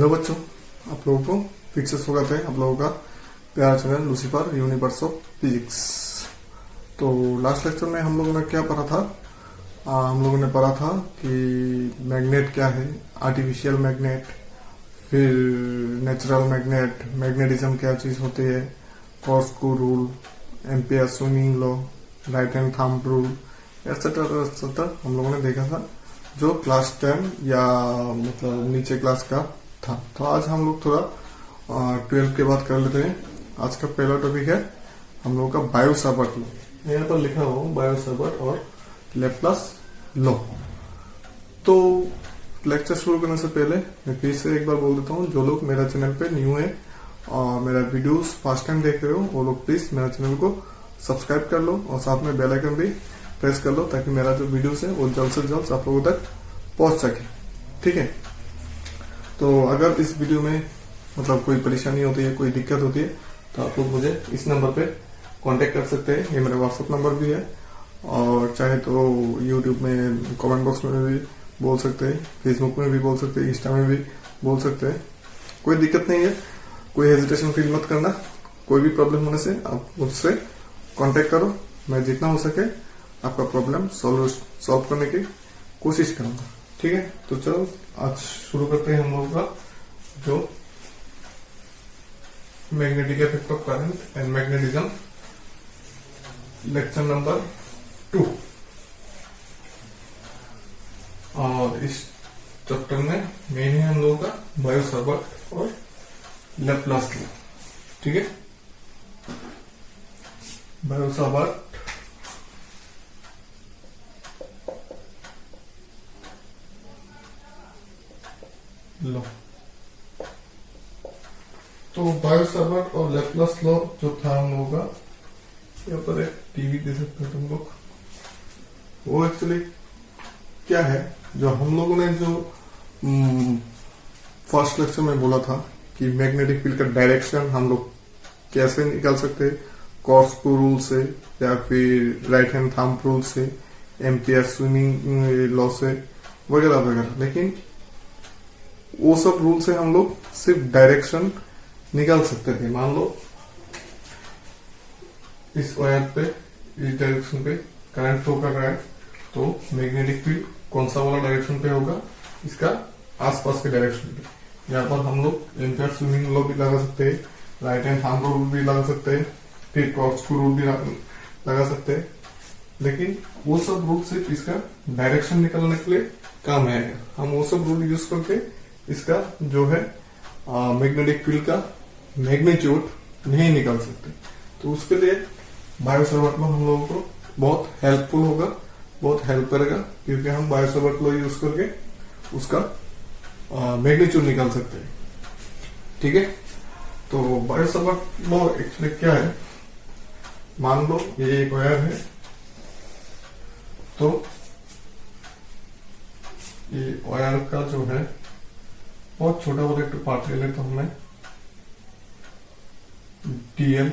Hello बच्चों, आप लोगों को फिर से स्वागत है आप लोगों का प्यारा channel Lucifer universe of physics. तो लास्ट लेक्चर में हम लोगों ने क्या पढ़ा था? हम लोगों ने पढ़ा था कि मैग्नेट क्या है, आर्टिफिशियल मैग्नेट, फिर नेचुरल मैग्नेट, मैग्नेटिज्म क्या चीज होती है, corkscrew rule, Ampere swinging law, right hand thumb rule, etcetera etcetera हम लोगों ने देखा था, जो क्लास 10 या मतलब नीचे क्लास का था। तो आज हम लोग थोड़ा 12 के बाद कर लेते हैं। आज का पहला टॉपिक है हम लोगों का बायो-सावर्ट लॉ। यहाँ पर लिखा हो बायो-सावर्ट और लैप्लास लॉ। तो लेक्चर शुरू करने से पहले मैं फिर से एक बार बोल देता हूँ, जो लोग मेरा चैनल पे न्यू है और मेरा वीडियोस फर्स्ट टाइम देख रहे हो, वो लोग प्लीज मेरा चैनल को सब्सक्राइब कर लो और साथ में बेल आइकन भी प्रेस कर लो, ताकि मेरा जो वीडियोस है वो जल्द से जल्द आप लोगों तक पहुंच सके। ठीक है, तो अगर इस वीडियो में मतलब कोई परेशानी होती है, कोई दिक्कत होती है, तो आप लोग मुझे इस नंबर पे कांटेक्ट कर सकते हैं। ये मेरा व्हाट्सएप नंबर भी है, और चाहे तो यूट्यूब में कमेंट बॉक्स में भी बोल सकते हैं, फेसबुक में भी बोल सकते हैं, इंस्टा में भी बोल सकते हैं। कोई दिक्कत नहीं है, कोई हेजिटेशन फील मत करना। कोई भी प्रॉब्लम होने से आप मुझसे कांटेक्ट करो, मैं जितना हो सके आपका प्रॉब्लम सॉल्व करने की कोशिश करूंगा। ठीक है, तो चलो आज शुरू करते हैं हम लोगों का जो magnetic effect of current and magnetism, lecture number 2। और इस चैप्टर में मेन है हम लोगों का बायो-सावर्ट और लैप्लास लॉ। ठीक है, बायो-सावर्ट लॉ। तो बायो-सावर्ट और लैप्लास लॉ जो था हम लोगों का, यहाँ पर एक टीवी दे सकते हो तुम लोग, वो एक्चुअली क्या है, जो हम लोगों ने जो फर्स्ट लेक्चर में बोला था कि मैग्नेटिक फील्ड का डायरेक्शन हम लोग कैसे निकाल सकते हैं, कॉर्स्क्रू रूल से या फिर राइट हैंड थंब रूल से, एम्पियर स्विंगिंग लॉ से, वगैरह वगैरह। लेकिन वो सब रूल से हम लोग सिर्फ डायरेक्शन निकाल सकते थे। मान लो इस वायर पे, इस डायरेक्शन पे करंट फ्लो कर रहा है, तो मैग्नेटिक फील्ड कौन सा वाला डायरेक्शन पे होगा, इसका आसपास के डायरेक्शन पे। यहाँ पर हम लोग एम्पियर स्विंगिंग लॉ भी लगा सकते हैं, राइट हैंड थंब रूल भी लगा सकते हैं, फिर कॉर्स्क्रू रूल भी लगा सकते हैं। लेकिन वो सब रूल सिर्फ इसका डायरेक्शन निकालने के लिए काम आएगा। हम वो सब रूल यूज करके इसका जो है मैग्नेटिक फील्ड का मैग्नीट्यूड नहीं निकाल सकते। तो उसके लिए बायो-सावर्ट लॉ हम लोगों को बहुत हेल्पफुल होगा, बहुत हेल्प करेगा, क्योंकि हम बायो-सावर्ट लॉ यूज करके उसका मैग्नीट्यूड निकाल सकते हैं। ठीक है, तो बायो-सावर्ट लॉ एक्चुअली क्या है, मान लो ये एक वायर है, तो ये वायर का जो है बहुत छोटा वाला एक पार्ट ले लेते हमने, डीएल,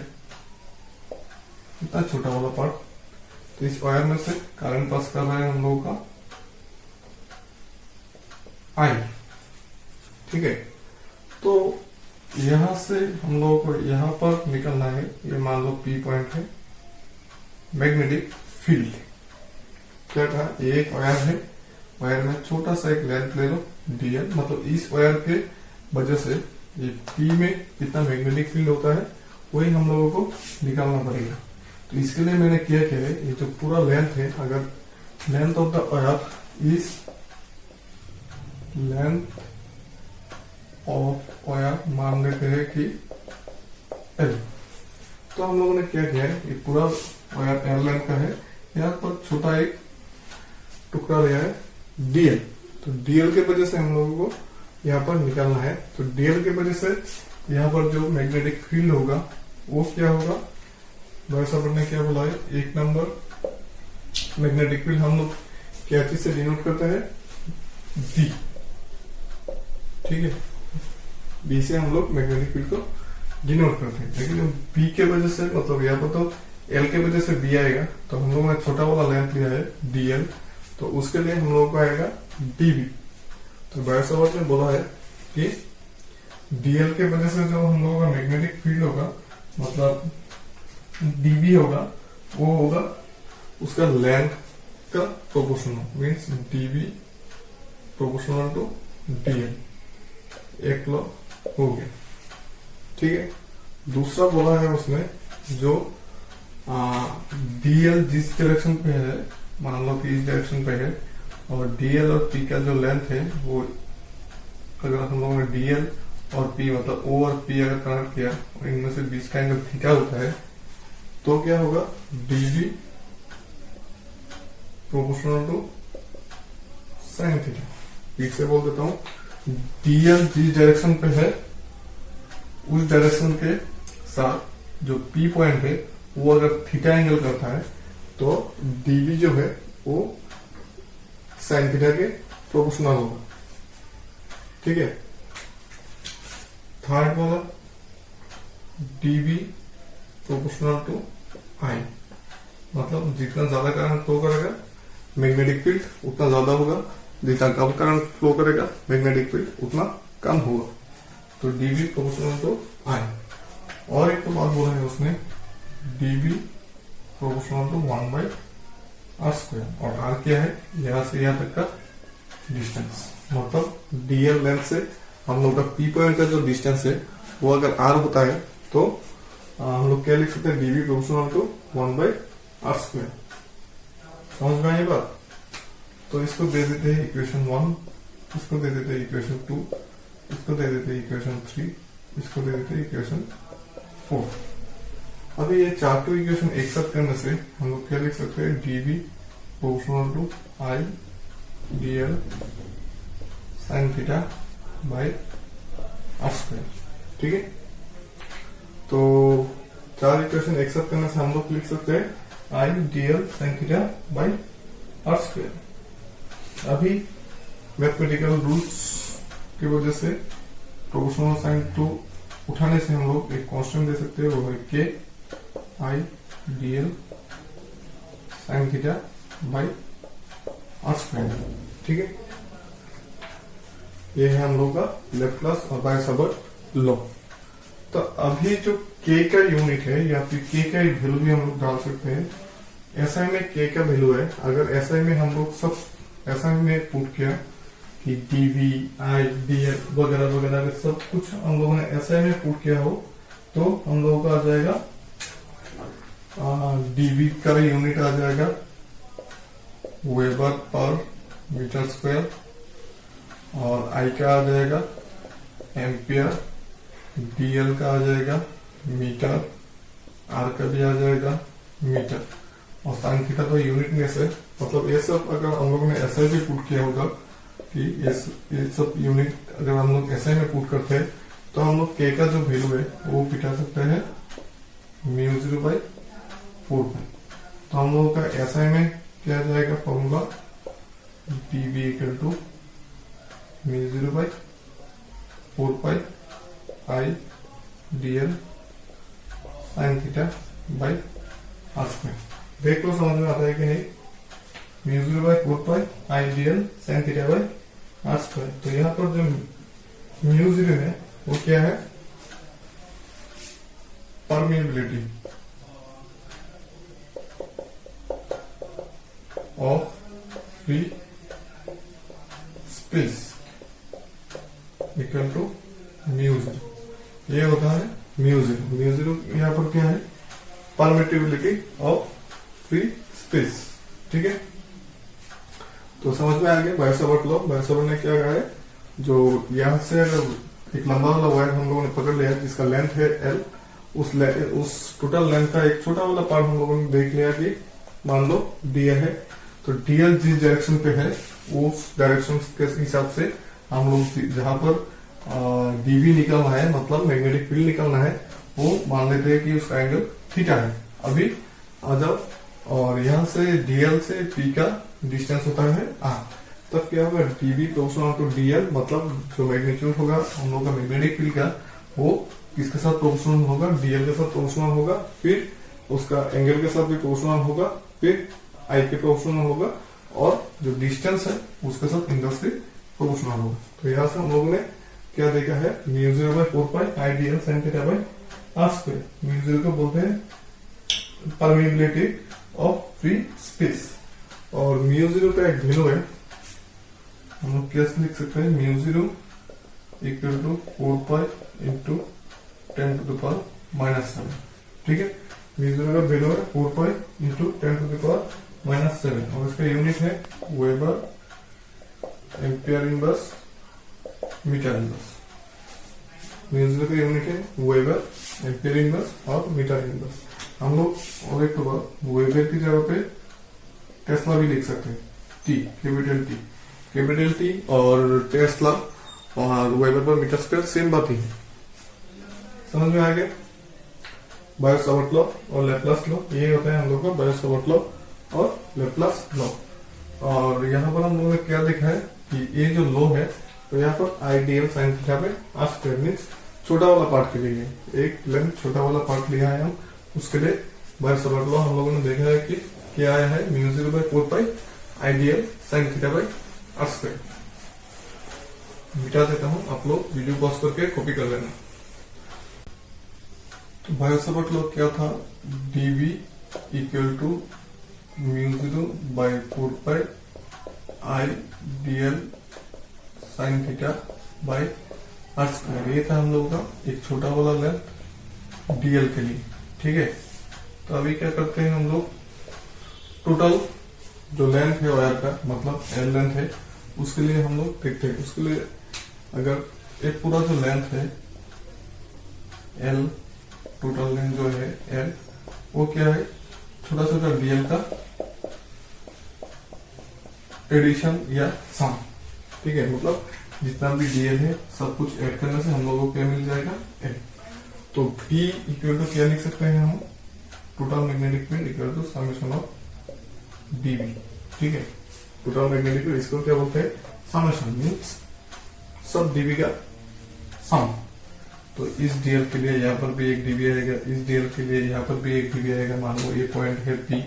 इतना छोटा वाला पार्ट। तो इस वायर में से करंट पास कर रहा है हम लोगों का आई। ठीक है, तो यहां से हम लोगों को यहां पर निकलना है, ये मान लो पी पॉइंट है, मैग्नेटिक फील्ड। क्या कहा, ये एक वायर है, वायर में छोटा सा एक लेंथ ले लो डीएल, मतलब इस वायर के वजह से ये पी में कितना मैग्नेटिक फील्ड होता है वही हम लोगों को निकालना पड़ेगा। तो इसके लिए मैंने क्या है, ये जो पूरा लेंथ है, अगर length of the wire is length of wire मान लेते हैं कि एल, तो हम लोगों ने क्या किया है, ये पूरा वायर एल लेंथ का है, यहाँ पर छोटा एक टुकड़ा लिया है डीएल। तो डीएल के वजह से हम लोगों को यहाँ पर निकालना है। तो डीएल के वजह से यहाँ पर जो मैग्नेटिक फील्ड होगा वो क्या होगा, बायो-सावर्ट ने क्या बोला है, एक नंबर मैग्नेटिक फील्ड हम लोग क्या चीज से डिनोट करते हैं, बी। ठीक है, बी से हम लोग मैग्नेटिक फील्ड को डिनोट करते हैं। लेकिन बी के वजह से, मतलब यहाँ पर तो एल के वजह से बी आएगा, तो हम लोगों ने छोटा वाला लेंथ लिया है डीएल, तो उसके लिए हम लोगों को आएगा डीबी। तो बायो-सावर्ट ने बोला है कि डीएल के वजह से जो हम लोगों का मैग्नेटिक फील्ड होगा मतलब डीबी होगा, वो होगा उसका लेंथ का proportional, means dB proportional to dl, एक लॉ हो गया। ठीक है, दूसरा बोला है उसने जो डीएल जिस डायरेक्शन पे है, मान लो कि इस डायरेक्शन पे है, और डीएल और पी का जो लेंथ है वो, अगर हम लोगों ने डीएल और पी मतलब ओ और पी अगर कनेक्ट किया और इनमें से बीच का एंगल थीटा होता है, तो क्या होगा, dB proportional to sine theta. फिर से बोल देता हूं, डीएल जिस डायरेक्शन पे है उस डायरेक्शन के साथ जो पी पॉइंट है वो अगर थीटा एंगल करता है तो डीबी जो है वो साइन थीटा के प्रोपोर्शनल होगा। ठीक है, थर्ड वाला डीबी प्रोपोर्शनल टू आई, मतलब जितना ज्यादा करंट फ्लो करेगा मैग्नेटिक फील्ड उतना ज्यादा होगा, जितना कम करंट फ्लो करेगा मैग्नेटिक फील्ड उतना कम होगा। तो डीबी प्रोपोर्शनल टू आई। और एक तो बात बोला है उसने, डीबी प्रोपोर्शनल टू 1/r², और आर क्या है, यहां से यहां तक का डिस्टेंस, मतलब डीएल लेंथ से हम लोग का पी पॉइंट का जो डिस्टेंस है वो अगर आर होता है तो हम लोग क्या लिख सकते हैं, डीबी प्रोपोर्शनल टू 1/r²। समझ में आई बात? तो इसको दे देते हैं इक्वेशन 1, इसको दे देते हैं इक्वेशन 2, इसको दे देते हैं इक्वेशन 3, इसको दे देते हैं इक्वेशन 4। अभी ये चारों इक्वेशन एक साथ करने से हम लोग क्या लिख सकते हैं, dB proportional to I DL sine theta by r²। ठीक है, तो चार इक्वेशन एक साथ करने से हम लोग लिख सकते हैं I DL sine theta by r²। अभी मैथमेटिकल रूल्स की वजह से प्रोपोर्शनल साइन टू उठाने से हम लोग एक कांस्टेंट दे सकते हैं, वो है के I DL sine theta by r²। ठीक है, ये है हम लोग का लेप्लास और बायोसावर्ट लॉ। तो अभी जो के का यूनिट है या फिर के का वैल्यू भी हम लोग डाल सकते हैं। एसआई में के का वैल्यू है, अगर एसआई में हम लोग सब एसआई में पुट किया कि डीवी आई डीएल वगैरह वगैरह सब कुछ हम लोगों ने एसआई में पुट किया हो तो हम लोगों का आ जाएगा, डीवी का यूनिट आ जाएगा वेबर पर मीटर स्क्वायर, और आई का आ जाएगा एम्पियर, डीएल का आ जाएगा मीटर, आर का भी आ जाएगा मीटर, और साइन थीटा तो यूनिट में से, मतलब ये सब अगर हम लोगों ने ऐसे भी पुट किया होगा कि ये सब यूनिट अगर हम लोग ऐसे में पुट करते हैं तो हम लोग के का जो वैल्यू है वो पिटा सकते हैं μ0/4π। तो हम लोगों का ऐसे में क्या जाएगा formula, dV equal to μ0/4π I DL sine theta by r²। देख लो समझ में आता है कि नहीं, μ0/4π I DL sine theta by r²। तो यहाँ पर जो μ0 है वो क्या है, permeability of free space equal to μ0, ये होता है μ0। μ0 यहाँ पर क्या है, परमिटिबिलिटी ऑफ फ्री स्पेस। ठीक है, तो समझ में आ गया बायोसावर्ट लॉ। बायोसावर्ट ने क्या कहा है, जो यहां से अगर एक लंबा वाला वायर हम लोगों ने पकड़ लिया जिसका लेंथ है एल, उस टोटल लेंथ का एक छोटा वाला पार्ट हम लोगों ने देख लिया कि मान लो डीएल है, तो डीएल जिस डायरेक्शन पे है उस डायरेक्शन के हिसाब से हम लोग जहां पर डीवी निकलना है, मतलब मैग्नेटिक फील्ड निकलना है, वो मान लेते हैं कि उसका एंगल थीटा है। अभी आ जाओ, और यहाँ से डीएल से पी का डिस्टेंस होता है आर, तब क्या होगा, डीवी प्रोपोर्शनल टू डीएल, मतलब जो मैग्नीट्यूड होगा हम लोग का मैग्नेटिक फील्ड का वो किसके साथ प्रोपोर्शनल होगा, डीएल के साथ प्रोपोर्शनल होगा, फिर उसका एंगल के साथ भी प्रोपोर्शनल होगा, फिर आई के प्रोपोर्शनल होगा, और जो डिस्टेंस है उसके साथ इनवर्सली प्रोपोर्शनल होगा। तो यहाँ से हम लोगों ने क्या देखा है, mu 0 by 4 pi I DL sine theta by r square. Mu 0 को बोलते हैं परमिबिलिटी ऑफ फ्री स्पेस, और म्यू 0 का एक वैल्यू है, हम लोग कैसे लिख सकते हैं, mu 0 equal to 4 pi into 10 to the power -7। ठीक है, म्यू 0 का वैल्यू है 4 pi into 10 to the power -7, और इसका यूनिट है weber ampere inverse metre inverse. Mu 0 का यूनिट है वेबर एम्पियर इनवर्स और मीटर इनवर्स। हम लोग और एक तो बात, वेबर की जगह पे टेस्ला भी लिख सकते हैं, कैपिटल टी और टेस्ला और weber per metre square same बात ही है। समझ में आ गया? बायो-सावर्ट लॉ और लैप्लास लॉ, ये होता है हम लोग का बायो-सावर्ट लॉ और लैप्लास लॉ। और यहाँ पर हम लोगों ने क्या देखा है कि ये जो लॉ है, तो यहाँ पर आइडियल साइन थीटा पे आर स्क्वायर मीन्स छोटा वाला पार्ट के लिए एक लेंथ छोटा वाला पार्ट लिया है हम, उसके लिए बायो-सावर्ट लॉ हम लोगों ने देखा है कि क्या आया है, mu 0 by 4 pi ideal sine theta by r square. मिटा देता हूं, आप लोग वीडियो पॉज करके कॉपी कर लेना। तो बायो-सावर्ट लॉ क्या था, dv equal to mu 0 by 4 pi I dl sine theta by r square. ये था हम लोगों का एक छोटा वाला लेंथ dl के लिए। ठीक है, तो अभी क्या करते हैं हम लोग, टोटल जो लेंथ है वायर का, मतलब एल लेंथ है, उसके लिए हम लोग देखते हैं। उसके लिए अगर एक पूरा जो लेंथ है एल, टोटल लेंथ जो है एल, वो क्या है, छोटा छोटा डीएल का एडिशन या सम। ठीक है, मतलब जितना भी डीएल है सब कुछ ऐड करने से हम लोगों को क्या मिल जाएगा, एल। तो V इक्वल टू क्या लिख सकते हैं हम, total magnetic field equal to summation of dB. ठीक है, टोटल मैग्नेटिक फील्ड इसको क्या बोलते हैं, समेशन मीन्स सब डीवी का सम। तो इस डीएल के लिए यहाँ पर भी एक डीवी आएगा, इस डीएल के लिए यहाँ पर भी एक डीवी आएगा, मान लो ये पॉइंट है पी,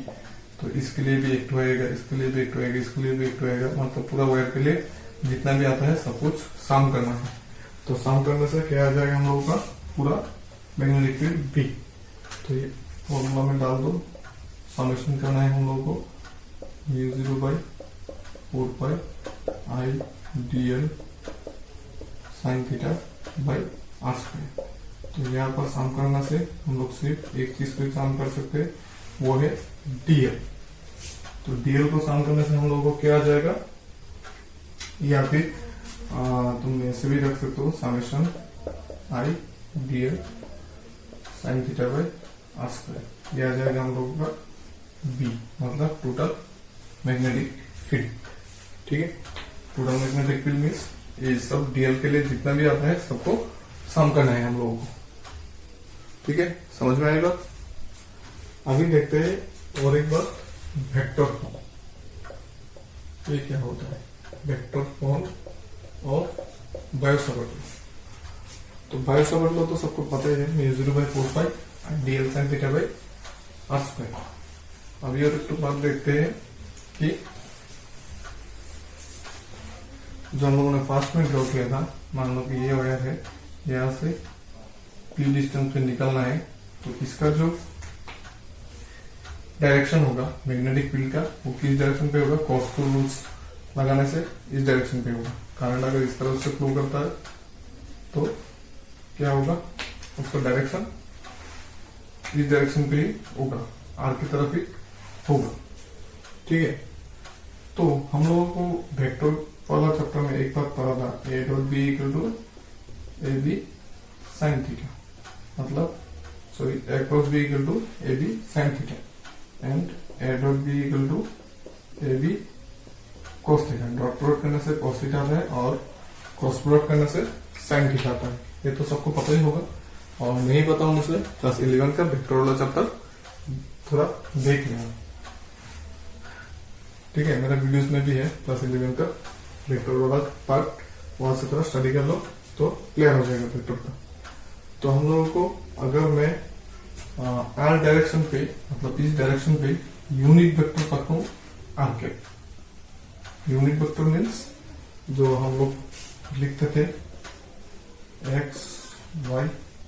तो इसके लिए भी एक टू आएगा, इसके लिए भी एक टू आएगा, इसके लिए भी एक टू आएगा। मतलब पूरा वायर के लिए जितना भी आता है सब कुछ सम करना है। तो सम करने से क्या आ जाएगा हम लोगों का, पूरा मैग्नेटिक फील्ड बी। तो ये फॉर्मूला में डाल दो, समेशन करना है हम लोगों को, mu 0 by 4 pi I DL sine theta by r square. तो यहाँ पर सम करने से हम लोग सिर्फ एक चीज को सम कर सकते हैं, वो है डीएल। तो डीएल को सम करने से हम लोगों को क्या आ जाएगा, या फिर तुम ऐसे भी रख सकते हो, summation I DL sine theta by r square. ये आ जाएगा हम लोगों का बी, मतलब टोटल मैग्नेटिक फील्ड। ठीक है, टोटल मैग्नेटिक फील्ड मीन्स ये सब डीएल के लिए जितना भी आता है सबको सम करना है हम लोगों को। ठीक है, समझ में आएगा? अभी देखते हैं और एक बार, वेक्टर फॉर्म। ये क्या होता है, वेक्टर फॉर्म और बायो-सावर्ट लॉ। तो बायो-सावर्ट लॉ तो सबको पता ही है, mu 0 by 4 pi dl sine theta by r square. अभी और एक बात देखते हैं कि जो हम लोगों ने फास्ट में ड्रॉ किया था, मान लो कि ये वायर है, यहाँ से पी डिस्टेंस पे निकलना है, तो इसका जो डायरेक्शन होगा मैग्नेटिक फील्ड का, वो किस डायरेक्शन पे होगा, कॉस टू रूल्स लगाने से इस डायरेक्शन पे होगा। करंट अगर इस तरफ से फ्लो करता है तो क्या होगा, उसका डायरेक्शन इस डायरेक्शन पे ही होगा, आर की तरफ ही होगा। ठीक है, तो हम लोगों को वेक्टर वाला चैप्टर में एक बात पढ़ा था, A dot B equal to A B sine theta, मतलब sorry A cross B equal to A B sine theta and A dot B equal to A B cos theta. Dot product करने से cos theta आता है और cross product करने से sine theta आता है। ये तो सबको पता ही होगा, और नहीं पता होने से क्लास 11 का वेक्टर वाला चैप्टर थोड़ा देख लेना। ठीक है, मेरा वीडियोस में भी है क्लास 11 का वेक्टर वाला पार्ट, वहां से थोड़ा स्टडी कर लो तो क्लियर हो जाएगा वेक्टर का। तो हम लोगों को अगर मैं आर डायरेक्शन पे, मतलब इस डायरेक्शन पे यूनिट वेक्टर पकड़ूं आर के, यूनिट वेक्टर मीन्स जो हम लोग लिखते थे x y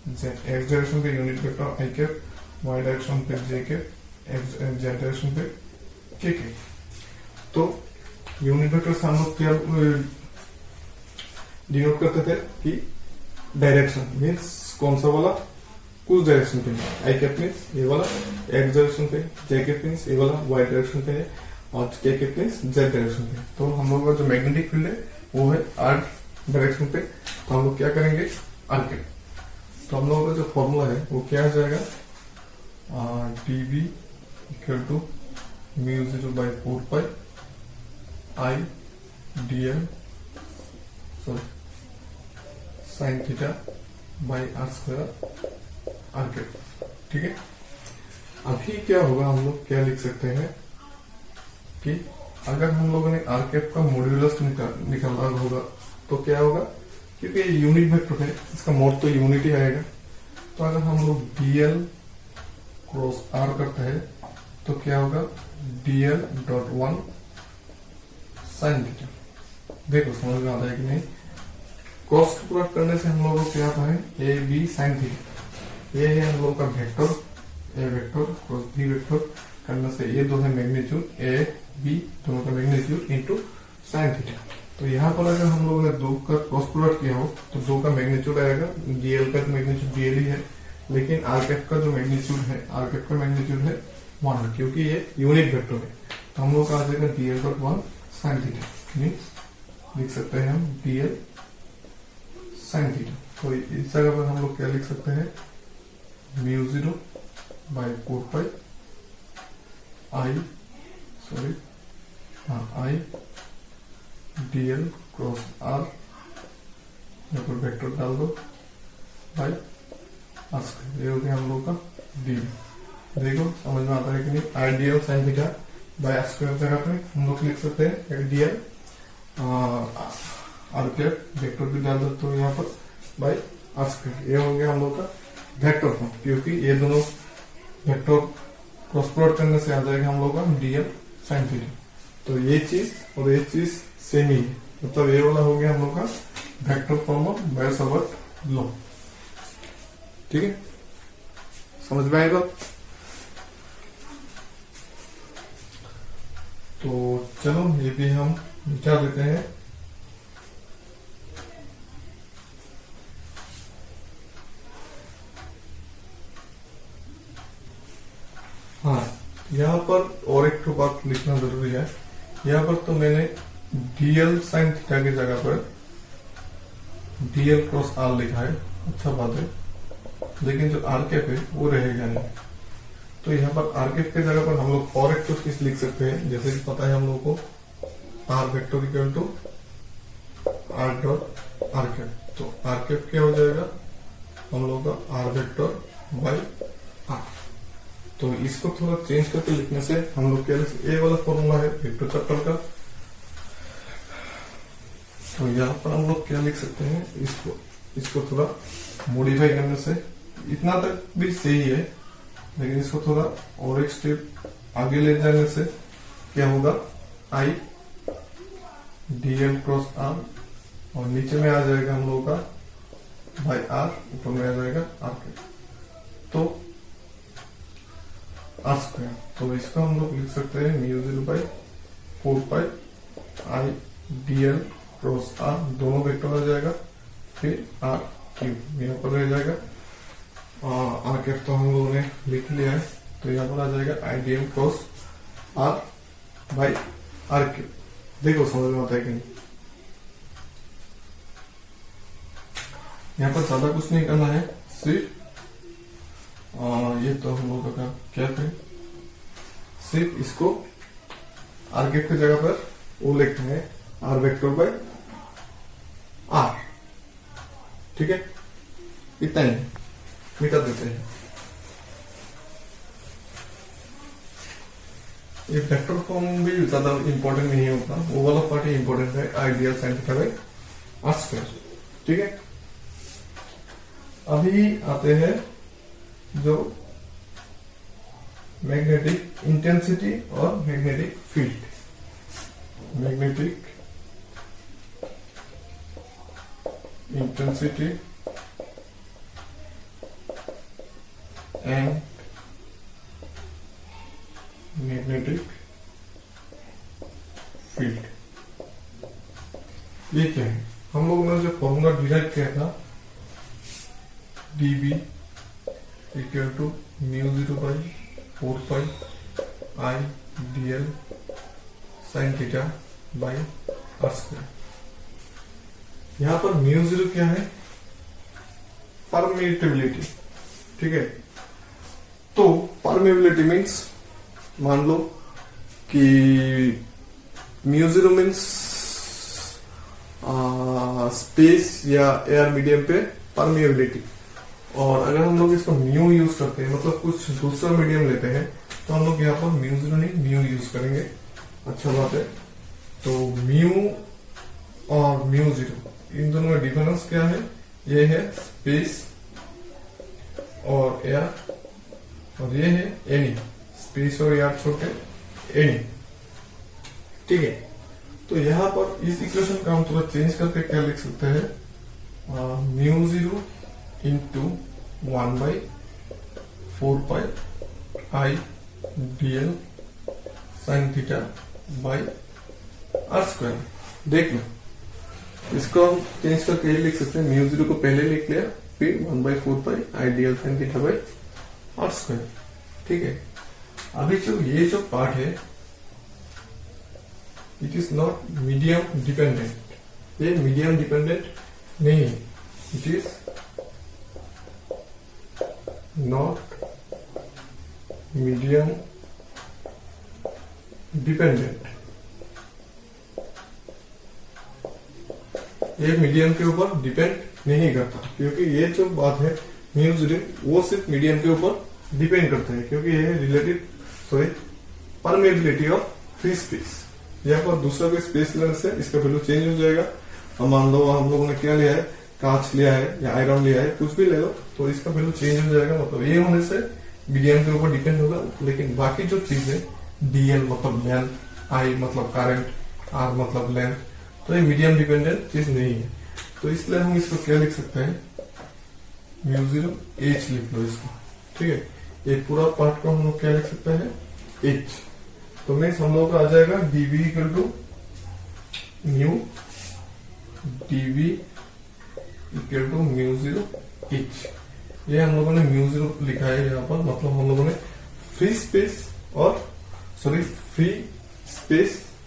z. X direction पे unit vector i cap, y direction पे जे कैप, जेड डायरेक्शन पे के कैप। तो यूनिट वेक्टर से हम लोग क्या डिनोट करते थे कि डायरेक्शन मीन्स कौन सा वाला, कुछ डायरेक्शन पे है। आई कैप मीन्स ये वाला एक्स डायरेक्शन पे, जे कैप मीन्स ये वाला वाई डायरेक्शन पे है, और के कैप मीन्स जेड डायरेक्शन पे। तो हम लोग का जो मैग्नेटिक फील्ड है वो है आर डायरेक्शन पे। तो हम लोग क्या करेंगे, आर कैप। तो हम लोगों का जो फॉर्मूला है वो क्या आ जाएगा, d B equal to mu 0/4 I d l sine theta by are square r cap. ठीक है, अभी क्या होगा, हम लोग क्या लिख सकते हैं कि अगर हम लोगों ने आर कैप का मॉड्यूलस निकालना होगा तो क्या होगा, क्योंकि ये यूनिट वेक्टर है इसका मोड तो यूनिट ही आएगा। तो अगर हम लोग डीएल क्रॉस आर करते हैं तो क्या होगा, डीएल डॉट 1 साइन थीटा। देखो समझ में आता है कि नहीं। क्रॉस प्रोडक्ट करने से हम लोगों को क्या आता है, ए बी साइन थीटा। ये है हम लोग का वेक्टर, ए वेक्टर क्रॉस बी वेक्टर करने से ये दो है मैग्नीट्यूड, ए बी दोनों का मैग्नीट्यूड इनटू साइन थीटा। तो यहाँ पर अगर हम लोगों ने दो का क्रॉस प्रोडक्ट किया हो तो दो का मैग्नीट्यूड आएगा, डीएल का मैग्नीट्यूड डीएल ही है, लेकिन आर कैप का जो मैग्नीट्यूड है, आर कैप का मैग्नीट्यूड है 1, क्योंकि ये यूनिट वेक्टर है। तो हम लोग का आ जाएगा DL dot 1 sign theta, means लिख सकते हैं हम डीएल साइन थीटा। तो इस जगह पर हम लोग क्या लिख सकते हैं, mu 0/4 I I DL cross r, यहाँ पर वेक्टर डाल दो बाई आर स्क्वायर। ये हो गया हम लोग का डी। देखो समझ में आता है कि नहीं। I DL sine theta by are square जगह पे हम लोग लिख सकते हैं डीएल आर कैप, वेक्टर भी डाल देते हो यहाँ पर बाई आर स्क्वायर। ये हो गया हम लोग का वेक्टर फॉर्म, क्योंकि ये दोनों वेक्टर क्रॉस प्रोडक्ट करने से आ जाएगा हम लोग का डीएल साइन थीटा। तो ये चीज और ये चीज सेम ही है, मतलब ये वाला हो गया हम लोग का vector form of Biot-Savart law. ठीक है, समझ में आएगा। तो चलो ये भी हम मिटा देते हैं। हाँ, यहाँ पर और एक तो बात लिखना जरूरी है। यहाँ पर तो मैंने डीएल साइन थीटा की जगह पर डीएल क्रॉस आर लिखा है, अच्छा बात है, लेकिन जो आर कैप है वो रहेगा नहीं। तो यहाँ पर आर कैप की जगह पर हम लोग और एक तो चीज लिख सकते हैं, जैसे कि पता है हम लोग को r vector equal to r dot r cap. तो आर कैप क्या हो जाएगा हम लोग का आर वेक्टर बाई आर। तो इसको थोड़ा चेंज करके लिखने से हम लोग क्या, ए वाला फॉर्मूला है वेक्टर चैप्टर का, तो यहाँ पर हम लोग क्या लिख सकते हैं, इसको थोड़ा मॉडिफाई करने से इतना तक भी सही है, लेकिन इसको थोड़ा और एक स्टेप आगे ले जाने से क्या होगा, आई डीएल क्रॉस आर, और नीचे में आ जाएगा हम लोगों का बाई आर, ऊपर में आ जाएगा आर के, तो आर स्क्वायर। तो इसको हम लोग लिख सकते हैं mu 0/4 I DL cross r, दोनों वेक्टर आ जाएगा, फिर आर क्यूब यहाँ पर रह जाएगा, और आर कैप तो हम लोगों ने लिख लिया है, तो यहाँ पर आ जाएगा I DL cross R by R cube. देखो समझ में आता है कि नहीं। यहाँ पर ज्यादा कुछ नहीं करना है, सिर्फ ये तो हम लोगों का क्या है, सिर्फ इसको आर कैप की जगह पर वो लिखते हैं आर वेक्टर बाय आर। ठीक है, इतना ही मिटा देते हैं। ये वेक्टर फॉर्म भी ज्यादा इंपॉर्टेंट नहीं होता, वो वाला पार्ट ही इंपॉर्टेंट है, ideal sine theta by r square. ठीक है, अभी आते हैं जो मैग्नेटिक इंटेंसिटी और magnetic field. Magnetic intensity and magnetic field. ये क्या है? हम लोगों ने जो फॉर्मूला डिराइव किया था dB equal to μ0 by 4 pi I dl sine theta by are square. यहां पर μ0 क्या है? परमिटिविलिटी। ठीक है, तो परमिटिविलिटी मीन्स मान लो कि μ0 मीन्स स्पेस या एयर मीडियम पे परमिएबिलिटी। और अगर हम लोग इसको म्यू यूज करते हैं, मतलब कुछ दूसरा मीडियम लेते हैं, तो हम लोग यहाँ पर μ0 नहीं म्यू यूज करेंगे। अच्छा बात है। तो म्यू और μ0 इन दोनों में डिफरेंस क्या है? ये है स्पेस और एयर, और ये है एनी। स्पेस और एयर छोड़ के एनी। ठीक है, तो यहां पर इस इक्वेशन का हम थोड़ा चेंज करके क्या लिख सकते हैं? μ0 into 1 by 4 pi I dl sine theta by are square. देख लो, इसको हम चेंज करके ये लिख सकते हैं, μ0 को पहले लिख लिया, फिर 1 by 4 pi I dl sine theta by are square. ठीक है, अभी ये जो पार्ट है it is not medium dependent. ये मीडियम डिपेंडेंट नहीं है, it is not medium dependent. ये मीडियम के ऊपर डिपेंड नहीं करता, क्योंकि ये जो बात है μ0 वो सिर्फ मीडियम के ऊपर डिपेंड करता है, क्योंकि ये related permeability of free space. यहाँ पर दूसरा कोई स्पेस लेने से इसका वैल्यू चेंज हो जाएगा। अब मान लो हम लोगों ने क्या लिया है, कांच लिया है या आयरन लिया है, कुछ भी ले लो, तो इसका वैल्यू चेंज हो जाएगा। मतलब ये होने से मीडियम के ऊपर डिपेंड होगा। लेकिन बाकी जो चीज है, dl मतलब लेंथ, I मतलब करंट, R मतलब लेंथ, तो ये मीडियम डिपेंडेंट चीज नहीं है। तो इसलिए हम इसको क्या लिख सकते हैं? μ0 h लिख लो इसको। ठीक है, ये पूरा पार्ट को हम लोग क्या लिख सकते हैं? h। तो मीन्स हम लोग का आ जाएगा dB equal to mu dB equal to μ0 h। ये हम लोगों ने μ0 लिखा है यहाँ पर, मतलब हम लोगों ने फ्री स्पेस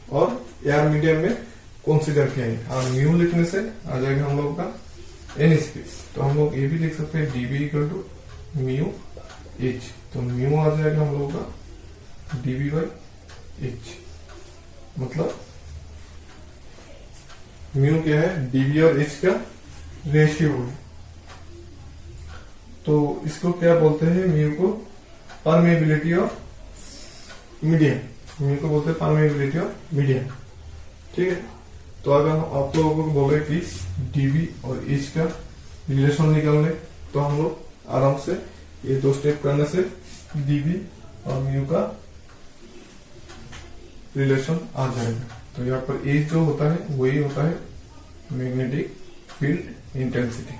और एयर मीडियम में कंसीडर किया है। और म्यू लिखने से आ जाएगा हम लोग का एनी स्पेस। तो हम लोग ये भी लिख सकते हैं dB equal to mu h। तो म्यू आ जाएगा हम लोग का dB बाई h। मतलब म्यू क्या है? dB और h का रेशियो है। तो इसको क्या बोलते हैं? म्यू को परमेबिलिटी ऑफ मीडियम। म्यू को बोलते हैं परमेबिलिटी ऑफ मीडियम। ठीक है, तो अगर आप लोगों को बोले कि dB और h का रिलेशन निकालने, तो हम लोग आराम से ये दो स्टेप करने से dB और म्यू का रिलेशन आ जाएगा। तो यहाँ पर h जो होता है वही होता है मैग्नेटिक फील्ड इंटेंसिटी।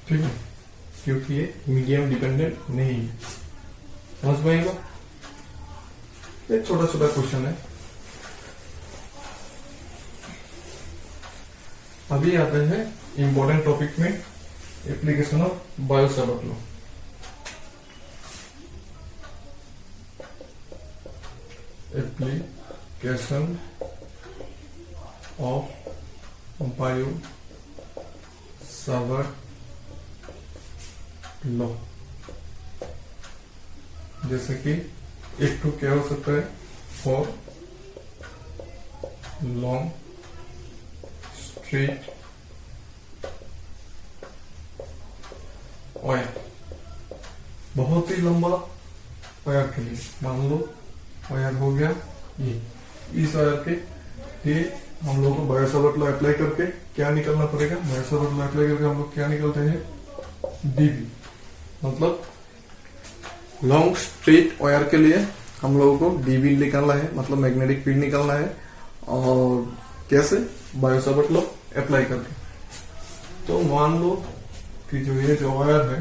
ठीक है, क्योंकि ये मीडियम डिपेंडेंट नहीं है। समझ पाएगा? एक छोटा छोटा क्वेश्चन है। अभी आते हैं इंपॉर्टेंट टॉपिक में, application of Biot-Savart law. Application of Biot-Savart law. जैसे कि एक तो क्या हो सकता है? फॉर लॉन्ग स्ट्रेट वायर, बहुत ही लंबा वायर के लिए, मान लो वायर हो गया ये, इस वायर के लिए हम लोग को बायो-सावर्ट लॉ अप्लाई करके क्या निकलना पड़ेगा? बायो-सावर्ट लॉ अप्लाई करके हम लोग क्या निकलते हैं? dB। मतलब लॉन्ग स्ट्रेट वायर के लिए हम लोगों को dB निकालना है, मतलब मैग्नेटिक फील्ड निकालना है। और कैसे? बायो-सावर्ट लॉ अप्लाई करके। तो मान लो कि जो ये जो वायर है,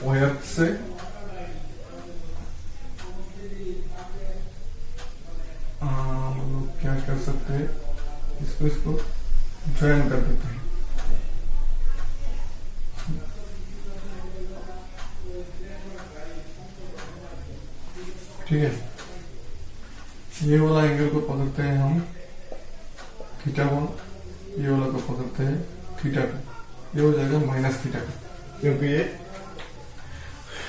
वायर से हम लोग क्या कर सकते हैं, इसको ज्वाइन कर देते हैं। ठीक है, ये वाला एंगल को पकड़ते हैं हम थीटा वन, ये वाला को पकड़ते हैं थीटा टू। ये हो जाएगा माइनस थीटा का, क्योंकि ये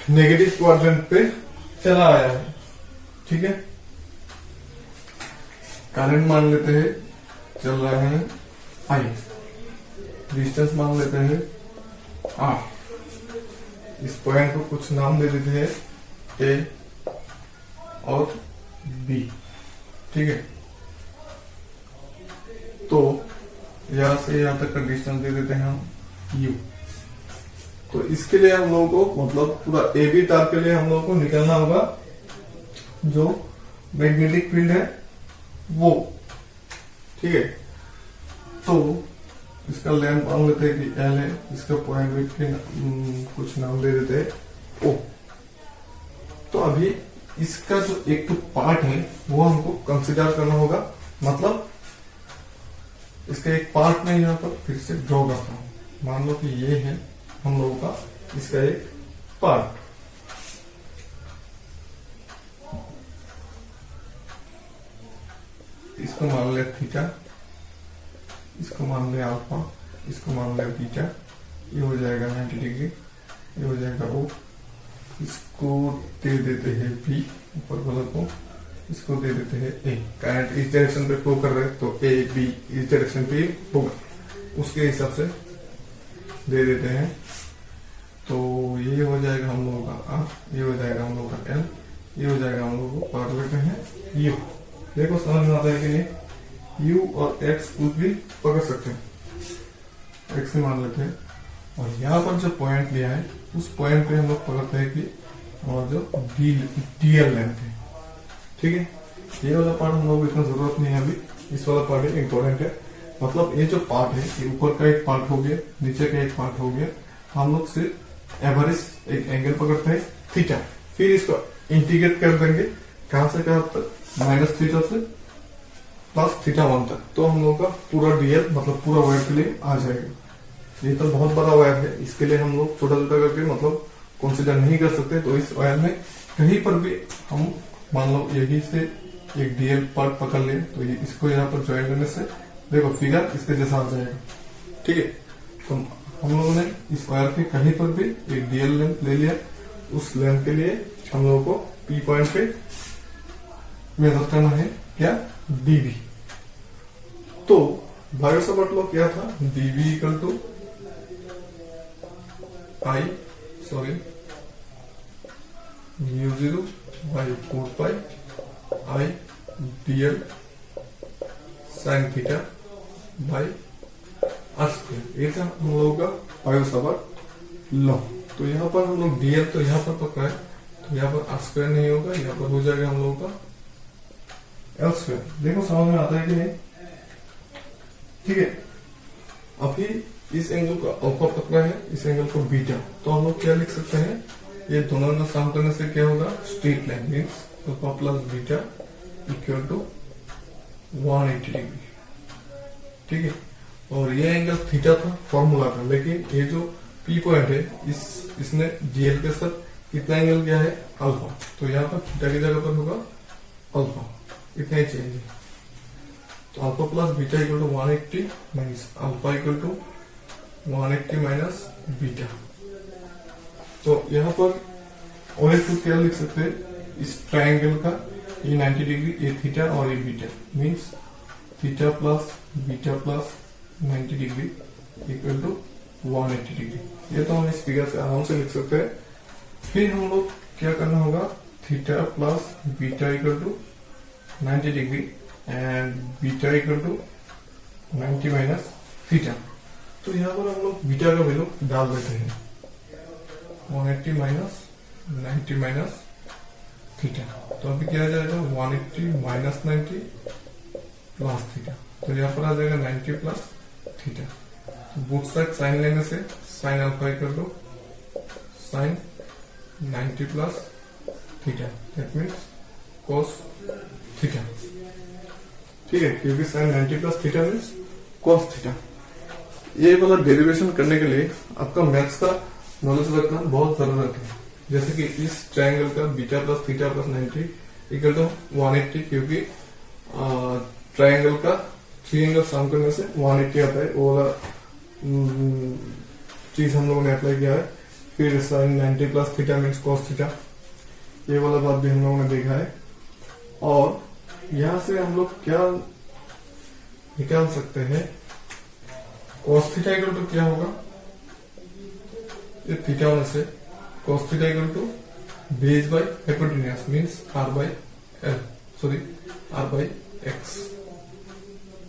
नेगेटिव क्वाड्रेंट पे चला आया है। ठीक है, करंट मान लेते हैं, चल रहा है आई, डिस्टेंस मान लेते हैं आर, इस पॉइंट को कुछ नाम दे देते हैं ए और बी। ठीक है, तो यहां से यहां तक का डिस्टेंस दे देते हैं हम यू। तो इसके लिए हम लोगों को, मतलब पूरा ए बी तार के लिए हम लोगों को निकालना होगा जो मैग्नेटिक फील्ड है वो। ठीक है, तो इसका लेंथ मान लेते हैं कि एल है, इसका पॉइंट भी कुछ नाम दे देते हैं ओ। तो अभी इसका जो एक तो पार्ट है वो हमको कंसीडर करना होगा, मतलब इसका एक पार्ट में यहाँ पर फिर से ड्रॉ करता हूं। मान लो कि ये है हम लोगों का इसका एक पार्ट। इसको मान ले थीटा, इसको मान ले अल्फा, इसको मान ले बीटा। ये हो जाएगा 90 डिग्री, ये हो जाएगा ओ। इसको दे देते हैं बी, ऊपर वाला को इसको दे देते हैं ए। करंट इस डायरेक्शन पे फ्लो कर रहे हैं, तो ए बी इस डायरेक्शन पे होगा, उसके हिसाब से दे देते हैं। तो ये हो जाएगा हम लोगों का आर, ये हो जाएगा हम लोगों का एल, ये हो जाएगा हम लोगों को पार लेते हैं यू। देखो समझ में आता है कि नहीं, यू और एक्स कुछ भी पकड़ सकते हैं, एक्स से मान लेते हैं। और यहाँ पर जो पॉइंट लिया है उस पॉइंट पे हम लोग पकड़ते हैं कि और जो डीएल लेंथ है। ठीक है, ये वाला पार्ट हम लोग इतना जरूरत नहीं है अभी, इस वाला पार्ट इंपॉर्टेंट है। मतलब ये जो पार्ट है, ये ऊपर का एक पार्ट हो गया, नीचे का एक पार्ट हो गया। हम लोग सिर्फ एवरेज एक एंगल पकड़ते हैं थीटा, फिर इसको इंटीग्रेट कर देंगे कहां से कहां तक, माइनस थीटा से प्लस थीटा वन तक। तो हम लोग का पूरा डीएल, मतलब पूरा वायर के लिए आ जाएगा। ये तो बहुत बड़ा वायर है, इसके लिए हम लोग छोटा छोटा करके मतलब कंसीडर नहीं कर सकते। तो इस वायर में कहीं पर भी हम मान लो यही से एक डीएल पार्ट पकड़ ले, तो इसको यहाँ पर ज्वाइन करने से देखो फिगर इसके जैसा आ जाएगा। ठीक है, तो हम लोगों ने इस वायर के कहीं पर भी एक डीएल लेंथ ले लिया, उस लेंथ के लिए हम लोगों को पी पॉइंट पे मेजर करना है क्या, डीबी। तो बायो-सावर्ट लॉ क्या था, dB equal to I mu 0 by 4 pi I DL sine theta by are square. ये था हम लोगों का बायो-सावर्ट लॉ। तो यहाँ पर हम लोग डीएल तो यहाँ पर पकड़ा है, तो यहाँ पर आर स्क्वायर नहीं होगा, यहाँ पर हो जाएगा हम लोगों का एल स्क्वायर। देखो समझ में आता है कि नहीं। ठीक है, अभी इस एंगल को अल्फा पकड़ा है, इस एंगल को बीटा। तो हम लोग क्या लिख सकते हैं, ये दोनों का सम करने से क्या होगा, straight line means alpha plus beta equal to 180 degree. ठीक है, और ये एंगल थीटा था फॉर्मूला का, लेकिन ये जो पी पॉइंट है इसने डीएल के साथ कितना एंगल किया है, अल्फा। तो यहाँ पर थीटा की जगह पर होगा अल्फा, इतना ही चेंज है। तो alpha plus beta equal to 180 minus alpha equal to 180 minus beta. तो यहाँ पर और एक टू क्या लिख सकते हैं, इस ट्रायंगल का ये 90 डिग्री, ये थीटा और ये beta, means theta plus beta plus 90 degree equal to 180 degree. ये तो हम इस फिगर से आराम से लिख सकते हैं। फिर हम लोग क्या करना होगा, theta plus beta equal to 90 degree and beta equal to 90 minus theta. तो यहाँ पर हम लोग बीटा का वैल्यू डाल देते हैं 180 माइनस 90 माइनस थीटा। तो अभी क्या आ जाएगा 180 माइनस 90 प्लस थीटा। तो यहाँ पर आ जाएगा 90 plus theta. Both side sine लेने से साइन अल्फा कर दो sine 90 plus theta, that means cos theta. ठीक है, क्योंकि sine 90 plus theta means cos theta. ये वाला डेरिवेशन करने के लिए आपका मैथ्स का नॉलेज रखना बहुत जरूरत है। जैसे कि इस ट्रायंगल का beta plus theta plus 90 equal to 180, क्योंकि ट्रायंगल का थ्री एंगल सम करने से 180 आता है। वो वाला चीज हम लोगों ने अप्लाई किया है। फिर sine 90 plus theta means cos theta, ये वाला बात भी हम लोगों ने देखा है। और यहां से हम लोग क्या निकाल सकते हैं, कॉस थीटा इक्वल टू क्या होगा, ये थीटा होने से cos theta equal to base by hypotenuse means r by l, sorry r by x।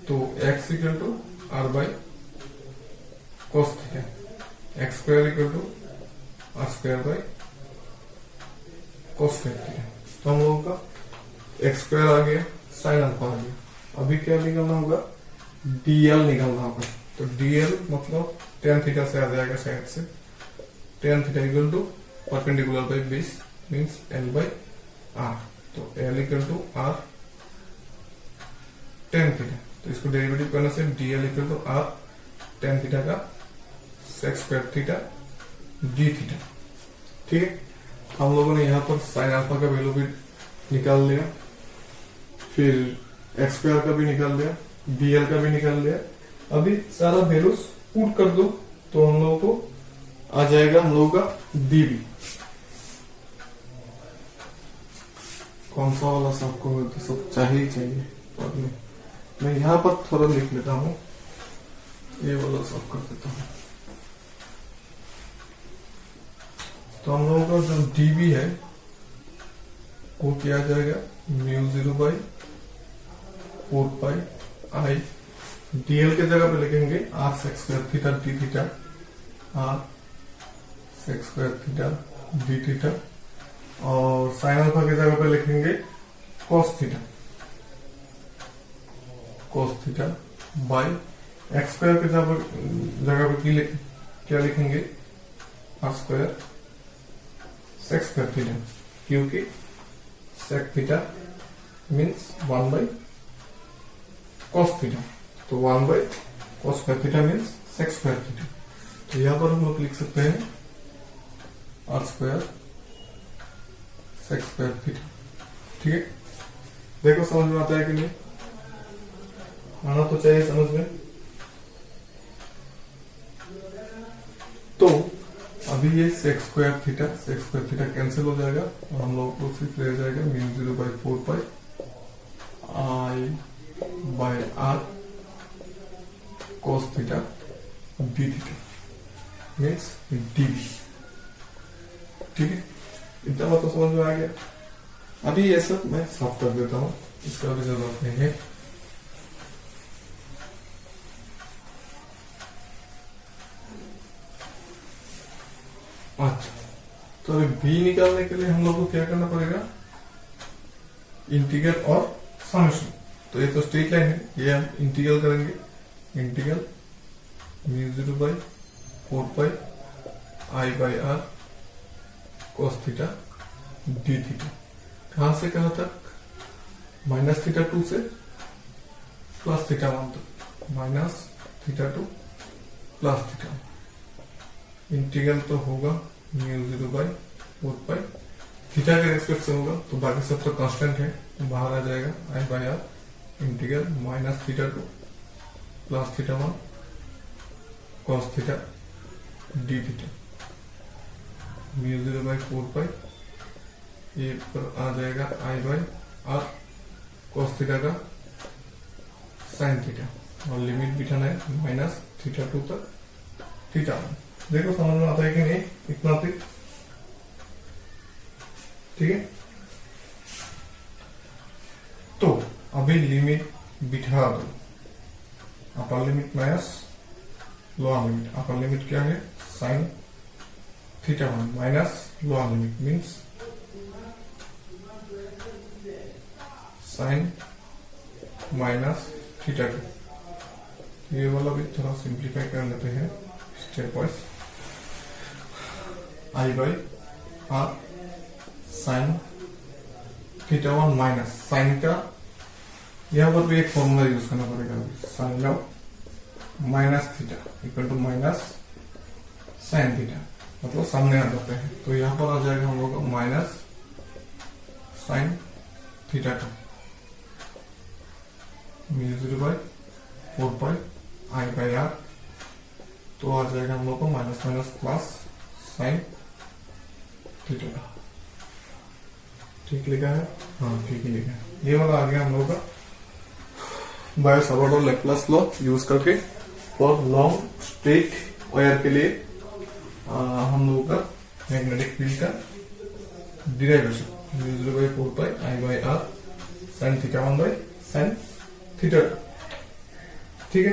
तो x equal to r by cos theta, x square equal to r square by cos square theta। तो हम लोगों का x square आ गया, sin alpha आ गया। अभी क्या निकालना होगा, dl निकालना होगा। तो dl मतलब tan थीटा से आ जाएगा साइड से, tan theta equal to perpendicular by base means L by R। तो L equal to R tan theta. तो इसको डेरिवेटिव करने से dl equal to R tan theta का sec square theta d theta. ठीक है, हम लोगों ने यहाँ पर साइन अल्फा का वैल्यू भी निकाल लिया, फिर x स्क्वायर का भी निकाल लिया, dl का भी निकाल लिया। अभी सारा वैल्यूज पुट कर दो तो हम लोगों को आ जाएगा हम लोगों का dv। कौन सा वाला सबको तो सब चाहिए चाहिए। मैं यहाँ पर थोड़ा लिख लेता हूँ, ये वाला सब कर देता हूँ। तो हम लोगों का जो dv है वो क्या आ जाएगा, mu 0 by 4 pi I. dl के जगह पे लिखेंगे r sec square theta d theta, r sec square theta d theta. और साइन अल्फा की जगह पे लिखेंगे cos theta, cos theta by x square की जगह पे क्या लिखेंगे, r square sec square theta, क्योंकि sec theta means 1 by cos theta. तो 1 by cos square theta means sec square theta. तो यहां पर हम लोग लिख सकते हैं r square sec square theta. ठीक है, देखो समझ में आता है कि नहीं, आना तो चाहिए समझ में। तो अभी ये sec स्क्वायर थीटा कैंसिल हो जाएगा और हम लोग को सिर्फ रह जाएगा mu 0 by 4 pi I by R cos theta d theta means dv। ठीक है, इतना बात तो समझ में आ गया। अभी ये सब मैं साफ कर देता हूँ, इसका भी जरूरत नहीं है। अच्छा, तो अभी b निकालने के लिए हम लोग को क्या करना पड़ेगा, इंटीग्रल और समेशन। तो ये तो स्ट्रेट लाइन है, ये हम इंटीग्रल करेंगे, integral mu 0 by 4 pi I by R cos theta d theta. कहां से कहां तक, माइनस थीटा 2 से प्लस थीटा 1 तक, minus theta 2 plus theta 1। Integral तो होगा म्यू 0 बाई 4 पाई, थीटा के रेस्पेक्ट से होगा तो बाकी सब तो कांस्टेंट है, तो बाहर आ जाएगा I by R integral minus theta 2 plus theta 1 cos theta d theta. Mu 0 by 4 pi, ये पर आ जाएगा I by R cos theta का साइन थीटा, और लिमिट बिठाना है माइनस थीटा 2 तक थीटा 1। देखो समझ में आता है कि नहीं, इतना तक। ठीक है, तो अभी लिमिट बिठा दो, upper limit minus lower limit. Upper limit क्या है, sine theta 1 minus lower limit means sine minus theta two. ये वाला भी थोड़ा सिंप्लीफाई कर लेते हैं stepwise. I by R sine theta one minus sine का यहाँ पर भी एक फॉर्मूला यूज करना पड़ेगा। Sine of minus theta equal to minus sine theta, मतलब सामने आ जाते हैं। तो यहाँ पर आ जाएगा हम लोग का minus sine theta two mu 0 by 4 pi I by R. तो आ जाएगा हम लोग को minus minus plus sine theta का। ठीक लिखा है? हाँ ठीक ही लिखा है। ये वाला आ गया हम लोग का Biot Savart Laplace law use करके फॉर लॉन्ग स्ट्रेट वायर के लिए हम लोग का मैग्नेटिक फील्ड का derivation mu 0 by 4 pi I by R sine theta 1 by sine theta 2। ठीक है,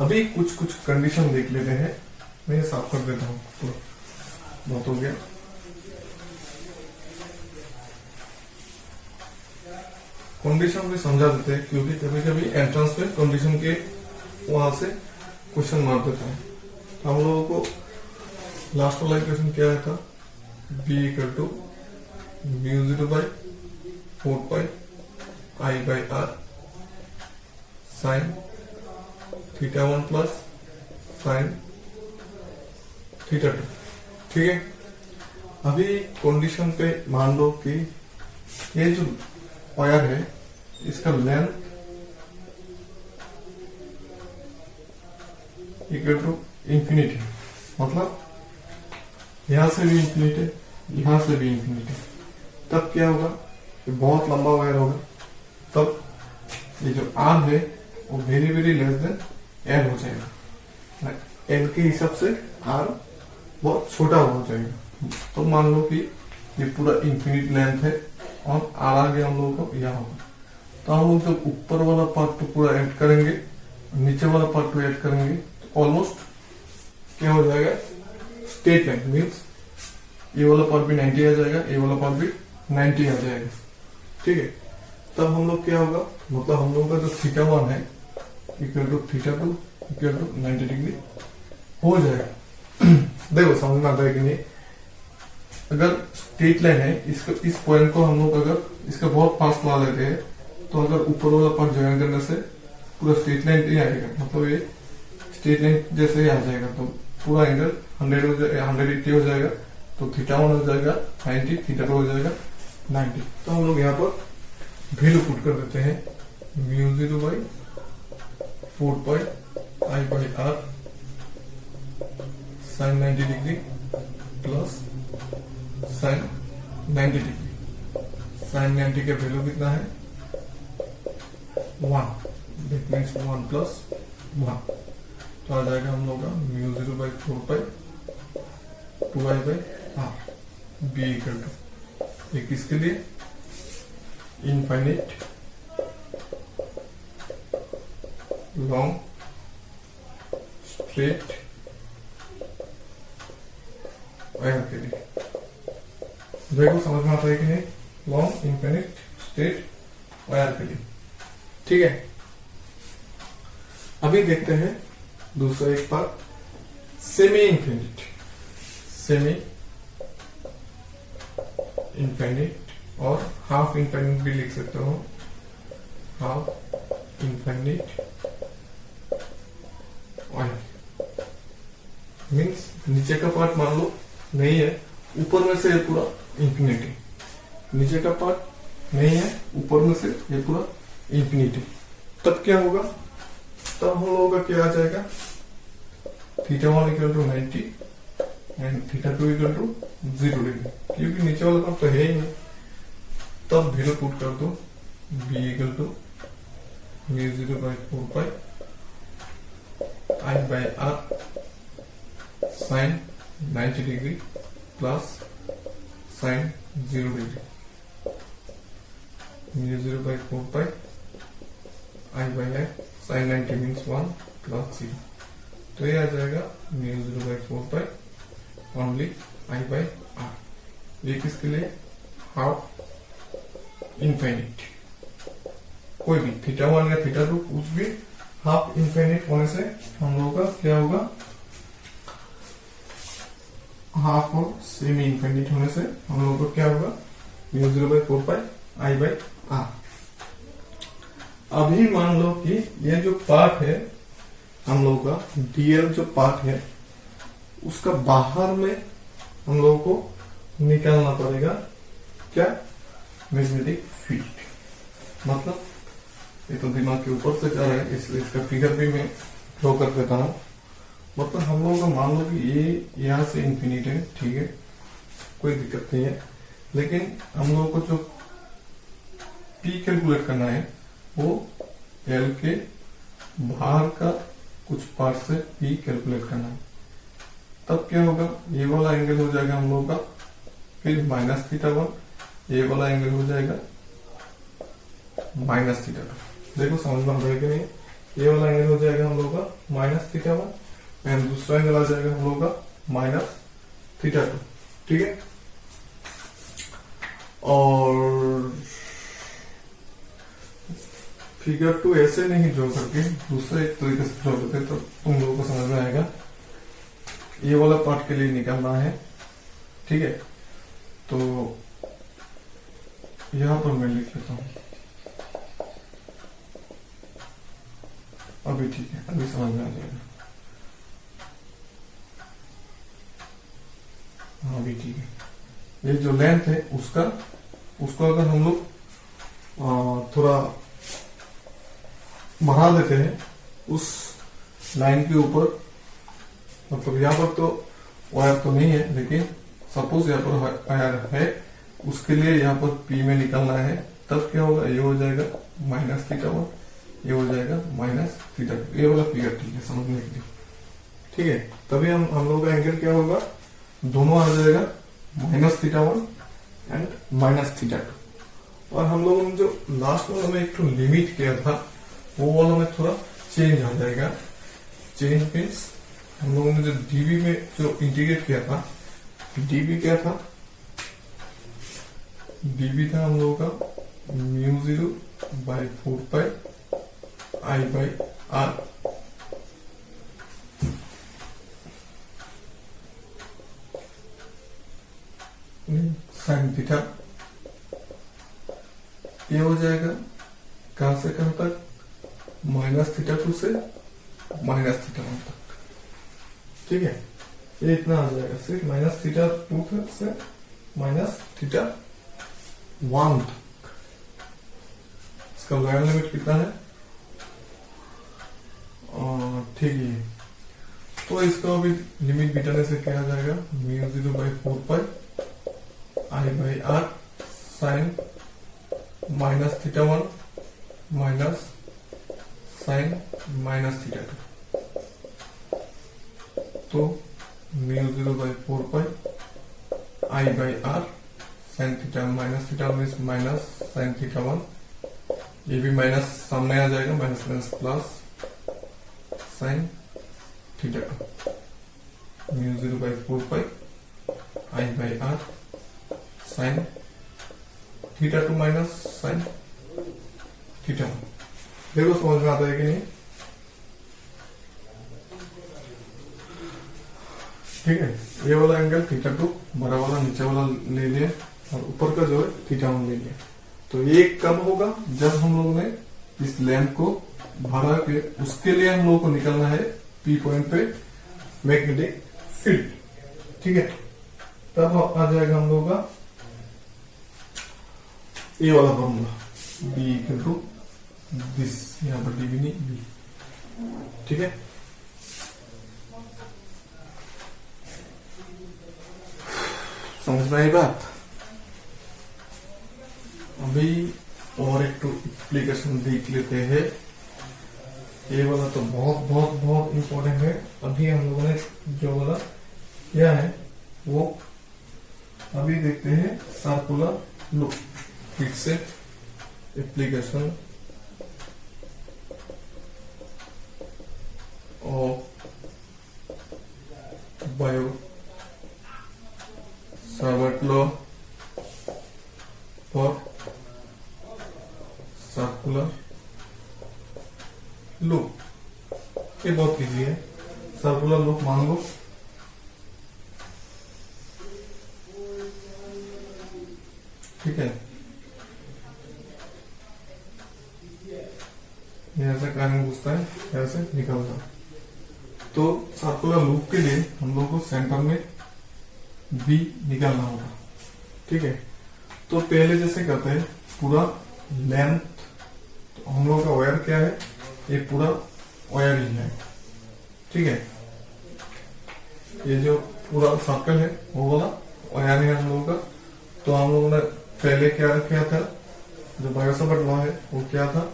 अभी कुछ कंडीशन देख लेते हैं। मैं साफ कर देता हूँ तो बहुत हो गया। कंडीशन भी समझा देते हैं क्योंकि कभी कभी एंट्रेंस में कंडीशन के वहां से क्वेश्चन मार देता है। तो हम लोगों को लास्ट वाला इक्वेशन क्या है था? b equal to mu 0 by 4 pi I by R sine theta 1 plus sine theta 2। ठीक है, अभी कंडीशन पे मान लो कि ये जो वायर है इसका लेंथ इक्वल टू इंफिनिटी, मतलब यहां से भी इंफिनिटी है, यहां से भी इंफिनिटी है। तब क्या होगा? ये बहुत लंबा वायर होगा, तब ये जो आर है वो very very less than L हो जाएगा। एल के हिसाब से आर बहुत छोटा हो जाएगा। तो मान लो कि ये पूरा इंफिनिट लेंथ है और आर आगे हम लोगों को यह होगा। तो हम लोग जब ऊपर वाला पार्ट तो पूरा ऐड करेंगे, नीचे वाला पार्ट तो ऐड करेंगे, तो ऑलमोस्ट क्या हो जाएगा? स्ट्रेट लाइन मीन्स ये वाला पार्ट भी 90 आ जाएगा, ये वाला पार्ट भी 90 आ जाएगा। ठीक है, तब हम लोग क्या होगा? मतलब हम लोगों का जो थीटा 1 है equal to theta 2 equal to 90 degree हो जाएगा। देखो समझ में आता है कि नहीं? अगर स्ट्रेट लाइन है, इसको इस पॉइंट को हम लोग अगर इसका बहुत पास ला लेते हैं तो अगर ऊपर वाला पार्ट ज्वाइन करने से पूरा स्ट्रेट लाइन नहीं आएगा, मतलब ये स्ट्रेट लाइन जैसे ही आ जाएगा तो पूरा एंगल 180 हो जाएगा। तो थीटा 1 हो जाएगा 90, थीटा 2 हो जाएगा 90। तो हम लोग यहाँ पर वैल्यू पुट कर देते हैं mu 0 by 4 pi I by R sine 90 degree plus sine 90 degree. Sine 90 का वैल्यू कितना है? 1, दैट मीन्स 1 प्लस 1। तो आ जाएगा हम लोग का mu 0 by 4 pi 2 I by R B equal to एक किसके लिए? इनफाइनिट लॉन्ग स्ट्रेट वायर के लिए। देखो समझ में आता है कि नहीं? लॉन्ग इनफाइनिट स्ट्रेट वायर के लिए। ठीक है, अभी देखते हैं दूसरा एक part, semi infinite. Semi infinite और हाफ इनफिनिट भी लिख सकते हो। हाफ इनफिनिट वायर मीन्स नीचे का पार्ट मान लो नहीं है, ऊपर में से ये पूरा इंफिनिटी। नीचे का पार्ट नहीं है, ऊपर में से ये पूरा इंफिनिटी। तब क्या होगा? तब हम लोगों का क्या आ जाएगा? Theta 1 equal to 90 and theta 2 equal to 0 degree, क्योंकि नीचे वाला पार्ट तो है ही नहीं। तब वैल्यू पुट कर दो b equal to mu 0 by 4 pi I by R sine 90 degree plus sine 0 degree. Mu 0 by 4 pi I by R sine 90 means 1 plus 0। तो ये आ जाएगा mu 0 by 4 pi only I by R. ये किसके लिए? Half infinite. कोई भी θ1 या θ2 कुछ भी हाफ इनफिनिट होने से हम लोगों का क्या होगा, हाफ और सेमी इनफिनिट होने से हम लोगों को क्या होगा, μ0/4πI/r। अभी मान लो कि ये जो पार्ट है हम लोगों का dl जो पार्ट है उसका बाहर में हम लोगों को निकालना पड़ेगा क्या, मैग्नेटिक फील्ड। मतलब ये तो दिमाग के ऊपर से जा रहा है इसलिए इसका फिगर भी मैं ड्रॉ कर देता हूँ। मतलब हम लोगों का मान लो कि ये यहाँ से इंफिनिट है, ठीक है, कोई दिक्कत नहीं है, लेकिन हम लोगों को जो P कैलकुलेट करना है वो L के बाहर का कुछ पार्ट से P कैलकुलेट करना है। तब क्या होगा, ये वाला एंगल हो जाएगा हम लोगों का फिर -θ1, ये वाला एंगल हो जाएगा -θ2। देखो समझ में आ रहा है कि नहीं, ये वाला एंगल हो जाएगा हम लोगों का -θ1 एंड दूसरा एंगल आ जाएगा हम लोगों का -θ2, ठीक है। और फिगर 2 ऐसे नहीं ड्रॉ करके दूसरे एक तरीके से ड्रॉ करते तो तुम लोगों को समझ में आएगा। ये वाला पार्ट के लिए निकालना है, ठीक है। तो यहां पर मैं लिख लेता हूं, अभी ठीक है, अभी समझ में आ जाएगा। हाँ अभी ठीक है। ये जो लेंथ है उसको अगर हम लोग थोड़ा बढ़ा देते हैं उस लाइन के ऊपर, मतलब यहाँ पर तो वायर तो नहीं है, लेकिन सपोज यहाँ पर वायर है, उसके लिए यहाँ पर P में निकलना है, तब क्या होगा, ये हो जाएगा -θ1, ये हो जाएगा -θ2। ये वाला फिगर ठीक है समझने के लिए, ठीक है। तभी हम लोग का एंगल क्या होगा, दोनों आ जाएगा -θ1 एंड -θ2। और हम लोगों ने जो लास्ट वाला में एक लिमिट किया था वो वाला में थोड़ा चेंज आ जाएगा। चेंज मीन्स हम लोगों ने जो dv में जो इंटीग्रेट किया था, dv क्या था, dv था हम लोगों का μ0/4πI/r sin थीटा। ये हो जाएगा कहां से कहां तक, -θ2 से -θ1 तक, ठीक है। ये इतना आ जाएगा, सिर्फ -θ2 से -θ1 तक। इसका लोअर लिमिट कितना है, ठीक है। तो इसका अभी लिमिट बिठाने से क्या आ जाएगा, μ0/4πI/r sin -θ1 माइनस sin -θ2। तो μ0/4πI/r sin theta means sin θ1, ये भी माइनस सामने आ जाएगा, minus plus sin θ2 μ0/4πI/r sin θ2 minus sin θ1। देखो समझ में आता है कि नहीं, ठीक है। ये वाला एंगल θ2, बड़ा वाला नीचे वाला ले लिया और ऊपर का जो है θ1 ले लिया। तो ये कब होगा, जब हम लोग ने इस लैंप को भरा के, उसके लिए हम लोग को निकलना है P पॉइंट पे मैग्नेटिक फील्ड, ठीक है। तब आ जाएगा हम लोग का ये वाला formula B equal to this, यहाँ पर डी भी नहीं बी, ठीक है। समझ में आई बात। अभी और एक तो एप्लीकेशन देख लेते हैं। ये वाला तो बहुत बहुत बहुत इंपॉर्टेंट है। अभी हम लोगों ने जो वाला किया है वो अभी देखते हैं सर्कुलर लूप। फिर से application of Biot Savart law for circular easy है। सर्कुलर लूप मान लो, ठीक है, ये ऐसे कार्य घुसता है, ऐसे निकलता। तो सर्कुलर लूप के लिए हम लोग को सेंटर में बी निकालना होगा, ठीक है। तो पहले जैसे करते हैं पूरा लेंथ, तो हम लोग का वायर क्या है, ये पूरा वायर ही है, ठीक है। ये जो पूरा सर्कल है वो वाला वायर है हम लोगों का। तो हम लोगों ने पहले क्या किया था, जो बायो-सावर्ट लॉ है वो क्या था,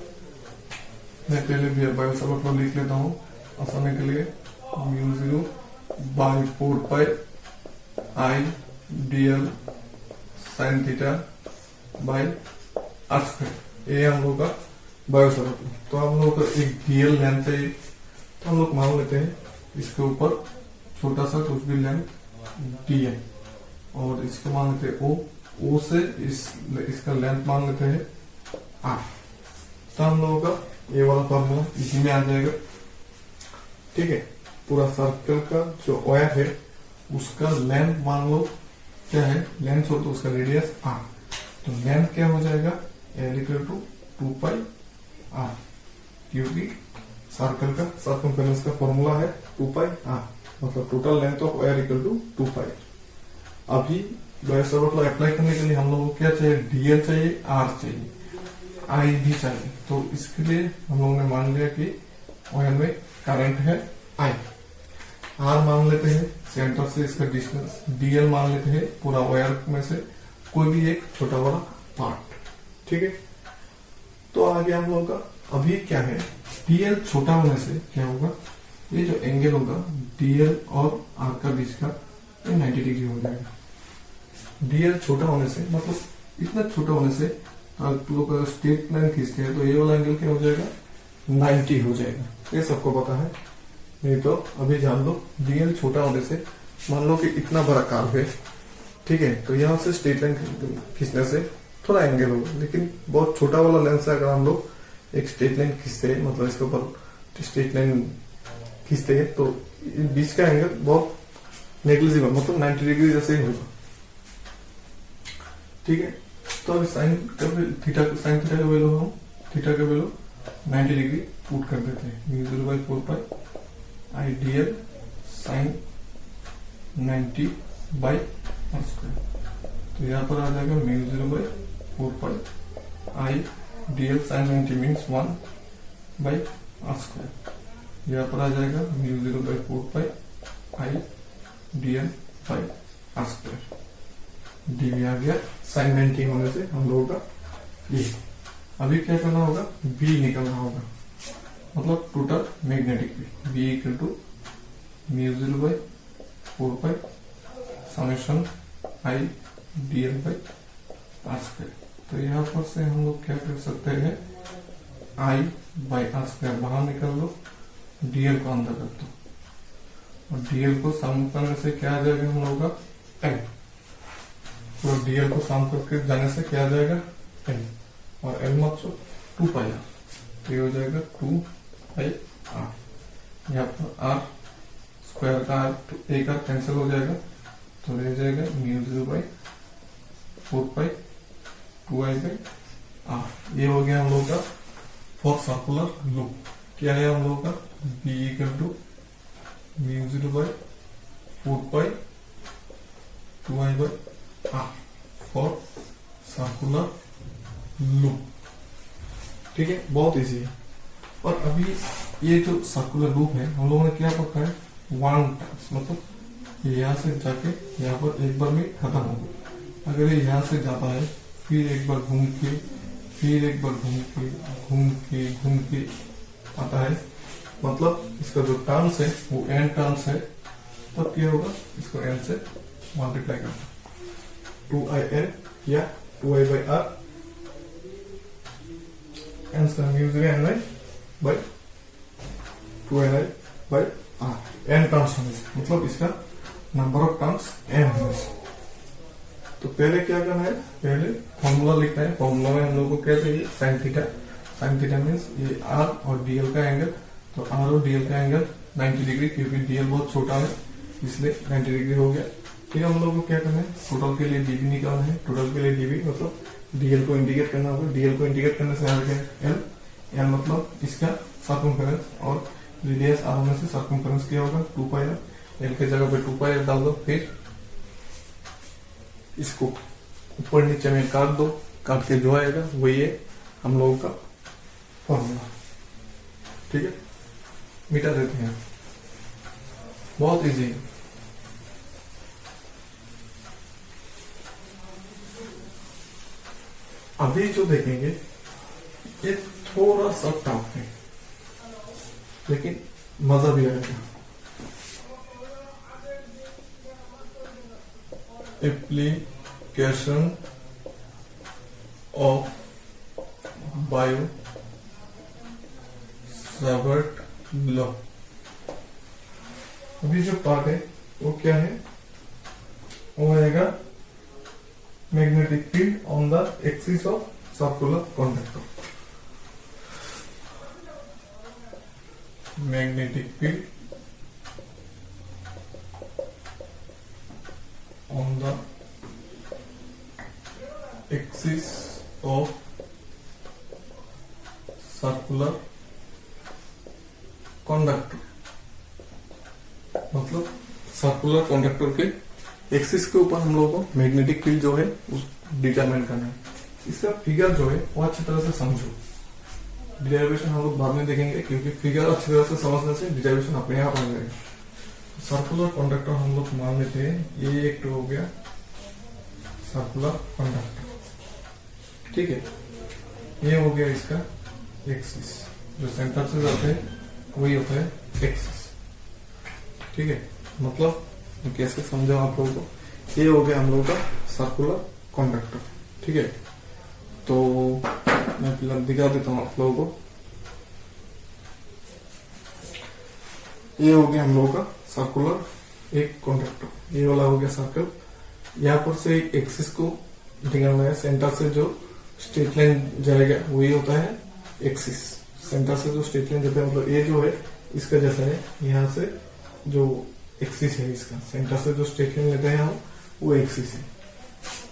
मैं पहले बायो-सावर्ट लॉ लिख लेता हूँ आसानी के लिए। μ0/4π I dl sin theta by r square, ये हम लोग का बायो-सावर्ट लॉ। तो हम लोग का एक डीएल लेंथ चाहिए, तो हम लोग मान लेते हैं इसके ऊपर छोटा सा कुछ भी लेंथ डीएल, और इसको मान लेते हैं ओ से इसका लेंथ मान लेते हैं आर। तो हम लोगों का ये वाला फॉर्मूला इसी में आ जाएगा, ठीक है। पूरा सर्कल का जो वायर है उसका लेंथ मान लो क्या है, लेंथ हो तो उसका रेडियस आर। तो लेंथ क्या हो जाएगा, एल इक्वल टू 2π r, क्योंकि सर्कल का सर्कमफेरेंस का फॉर्मूला है 2π r, मतलब total length of wire equal to 2π। अभी बायो-सावर्ट लॉ अप्लाई करने के लिए हम लोगों को क्या चाहिए, डीएल चाहिए, आर चाहिए, आई भी चाहिए। तो इसके लिए हम लोगों ने मान लिया कि वायर में करंट है आई, आर मान लेते हैं सेंटर से इसका डिस्टेंस, डीएल मान लेते हैं पूरा वायर में से कोई भी एक छोटा बड़ा पार्ट, ठीक है। तो आगे हम लोगों का अभी क्या है, डीएल छोटा होने से क्या होगा, ये जो एंगल होगा डीएल और आर का बीच का 90 डिग्री हो जाएगा। डीएल छोटा होने से मतलब इतना छोटा होने से आप लोग अगर स्ट्रेट लाइन खींचते हैं तो ये वाला एंगल क्या हो जाएगा, 90 हो जाएगा। ये सबको पता है, नहीं तो अभी जान लो। डीएल छोटा होने से मान लो कि इतना बड़ा कर्व है, ठीक है, तो यहाँ से स्ट्रेट लाइन खींचने से थोड़ा एंगल होगा, लेकिन बहुत छोटा वाला लेंस है, अगर हम लोग एक स्ट्रेट लाइन खींचते हैं, मतलब इसके ऊपर स्ट्रेट लाइन खींचते हैं, तो बीच का एंगल बहुत नेग्लिजिबल, मतलब 90 डिग्री जैसे ही होगा, ठीक है। तो अभी साइन का थीटा का वैल्यू हम थीटा का वैल्यू 90 डिग्री पुट कर देते हैं, μ0/4π I dl sin 90/r²। तो यहाँ पर आ जाएगा μ0/4π I dl sin 90 means 1/r²। यहाँ पर आ जाएगा μ0/4π I dl/r²। डी आ गया साइन 90 होने से हम लोगों का ये। अभी क्या करना होगा, बी निकालना होगा, मतलब total magnetic field B equal to μ0/4π summation I dl/r²। तो यहाँ पर से हम लोग क्या कर सकते हैं, I/r² बाहर निकाल लो, dl को अंदर कर दो, और dl को सम करने से क्या आ जाएगा हम लोगों का l। तो डीएल को सम करके जाने से क्या आ जाएगा, एल, और एल मतलब 2π r, तो ये हो जाएगा 2π r। यहाँ पर आर स्क्वायर का एक आर कैंसिल हो जाएगा, तो रह जाएगा μ0/4π 2I/r। ये हो गया हम लोग का फॉर सर्कुलर लूप। क्या है हम लोग का, B equal to μ0/4π 2I/r for circular loop, ठीक है, बहुत इजी है। और अभी ये जो सर्कुलर लूप है हम लोगों ने क्या पढ़ा है, 1 टाइम्स, मतलब यहाँ से जाके यहाँ पर एक बार में खत्म हो गया। अगर ये यहाँ से जाता है, फिर एक बार घूम के, फिर एक बार घूम के आता है, मतलब इसका जो टर्म्स है वो एन टर्म्स है, तब क्या होगा, इसको एन से मल्टीप्लाई करना, 2IN या 2I/r, एन का μ0/2NI/r, एन टर्म्स होने से, मतलब इसका नंबर ऑफ टर्म्स एन होने से। तो पहले क्या करना है, पहले फॉर्मूला लिखना है। फॉर्मूला में हम लोग को क्या चाहिए, sine theta. Sign theta means ये आर और डीएल का एंगल, तो आर और डीएल का एंगल 90 डिग्री, क्योंकि डीएल बहुत छोटा है इसलिए 90 डिग्री हो गया। फिर हम लोग को क्या करना है, टोटल के लिए डीबी निकालना है। टोटल के लिए डीबी मतलब डीएल को इंडिकेट करना होगा। डीएल को इंडिकेट करने से आगे एल, एल मतलब इसका सर्कमफेरेंस, और रेडियस आर होने से सर्कमफेरेंस क्या होगा 2 पाई आर। एल के जगह पे 2 पाई आर डाल दो, फिर इसको ऊपर नीचे में काट दो, काट के जो आएगा वही है हम लोगों का फॉर्मूला। ठीक है, मिटा देते हैं, बहुत इजी है। अभी जो देखेंगे ये थोड़ा सा टफ है, लेकिन मजा भी आएगा। Application of Biot Savart law. अभी जो पार्ट है वो क्या है, वो आएगा magnetic field on the axis of circular conductor. Magnetic field on the axis of circular conductor, मतलब सर्कुलर कंडक्टर के एक्सिस के ऊपर हम लोगों को मैग्नेटिक फील्ड जो है उस डिटरमाइन करना है। इसका फिगर जो है वो अच्छी तरह से समझो। डिराइवेशन हम लोग बाद में देखेंगे, क्योंकि फिगर अच्छी तरह से समझने से डिराइवेशन अपने आप आ जाएगा। सर्कुलर कंडक्टर हम लोग मान लेते हैं, ये एक हो गया सर्कुलर कंडक्टर। ठीक है, ये हो गया इसका एक्सिस, जो सेंटर से जाते हैं वही होता है एक्सिस। ठीक है, मतलब कैसे समझा आप लोगों को। ये हो गया हम लोगों का सर्कुलर कंडक्टर। ठीक है, तो मैं फिलहाल दिखा देता हूँ आप लोगों को। ये हो गया हम लोगों का सर्कुलर एक कंडक्टर, ये वाला हो गया सर्कल। यहाँ पर से एक्सिस को निकालना है, सेंटर से जो स्ट्रेट लाइन जाएगा वही होता है एक्सिस। सेंटर से जो स्ट्रेट लाइन जाता है, मतलब ये जो है इसका जैसा है, यहाँ से जो एक्सिस है इसका, सेंटर से जो स्ट्रेट लाइन लेते हैं हम वो एक्सिस है।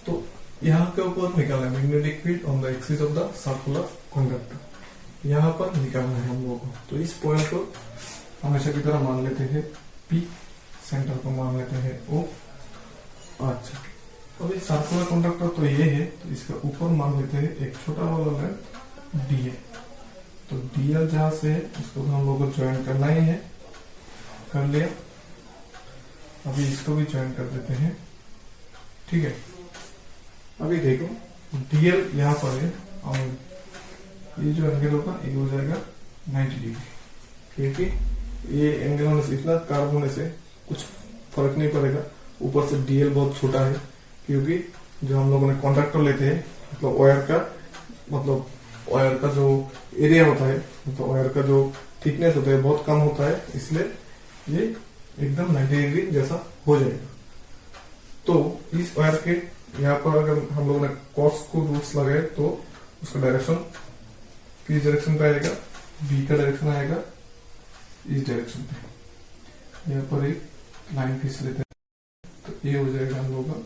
तो यहाँ के ऊपर निकालना है magnetic field on the axis of the circular conductor, यहाँ पर निकालना है हम लोगों को। तो इस पॉइंट को हमेशा की तरह मान लेते हैं P, सेंटर को मान लेते हैं O। अच्छा, अभी सर्कुलर कंडक्टर तो ये है, तो इसका ऊपर मान लेते हैं एक छोटा वाला लेंथ DL। तो DL जहां से है उसको हम लोग को ज्वाइन करना ही है, कर लिया। अभी इसको भी ज्वाइन कर देते हैं। ठीक है, अभी देखो DL यहाँ पर है, और ये जो एंगल होगा ये हो जाएगा 90 डिग्री, क्योंकि ये एंगल होने से, इतना कार्ब होने से कुछ फर्क नहीं पड़ेगा। ऊपर से DL बहुत छोटा है, क्योंकि जो हम लोगों ने कंडक्टर लेते हैं, मतलब वायर का जो एरिया होता है, मतलब वायर का जो थिकनेस होता है बहुत कम होता है, इसलिए ये एकदम 90 डिग्री जैसा हो जाएगा। तो इस वायर के यहाँ पर अगर हम लोगों ने कॉस को रूट्स लगाए तो उसका डायरेक्शन किस डायरेक्शन पे आएगा, बी का डायरेक्शन आएगा इस डायरेक्शन पे। यहाँ पर एक लाइन खींच लेते हैं, तो ये हो जाएगा हम लोग का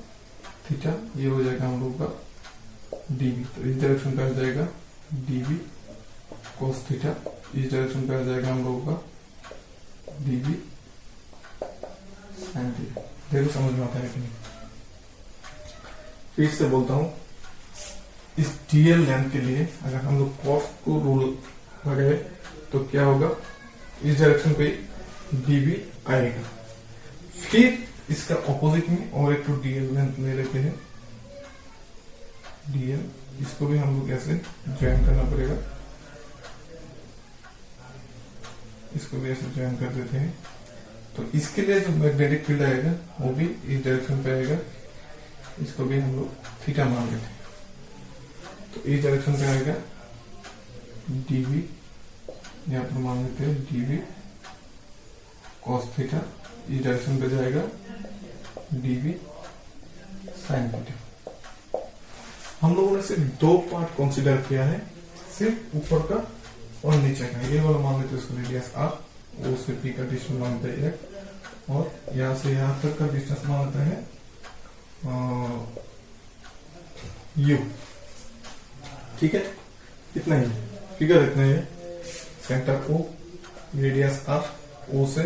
थीटा, ये हो जाएगा हम लोग का डीबी। तो इस डायरेक्शन पे आ जाएगा डीबी कोस थीटा, इस डायरेक्शन पे आ जाएगा हम लोग का डीबी साइन थीटा। देखो समझ में आता है कि नहीं। फिर से बोलता हूं, इस डीएल लेंथ के लिए अगर हम लोग कॉस को रूल लगाए तो क्या होगा, इस डायरेक्शन पे डीबी आएगा। फिर इसका ऑपोजिट में और एक तो डीएल लेंथ ले लेते हैं, डीएल, इसको भी हम लोग ऐसे ज्वाइन करना पड़ेगा, इसको भी ऐसे ज्वाइन कर देते हैं। तो इसके लिए जो मैग्नेटिक फील्ड आएगा वो भी इस डायरेक्शन पे आएगा, इसको भी हम लोग थीटा मान लेते हैं। तो इस डायरेक्शन पे आएगा डीबी, यहाँ पर मान लेते हैं डीबी कॉस थीटा, इस डायरेक्शन पे जाएगा डीबी साइन थीटा। हम लोगों ने सिर्फ दो पार्ट कंसीडर किया है, सिर्फ ऊपर का और नीचे का। ये वाला मान लेते हैं इसको रेडियस आर, ओ से पी का डिस्टेंस मानते हैं एक, और यहाँ से यहाँ तक का डिस्टेंस मानते हैं यू। ठीक है, इतना ही फिगर, इतना ही है। सेंटर ओ, रेडियस आर, ओ से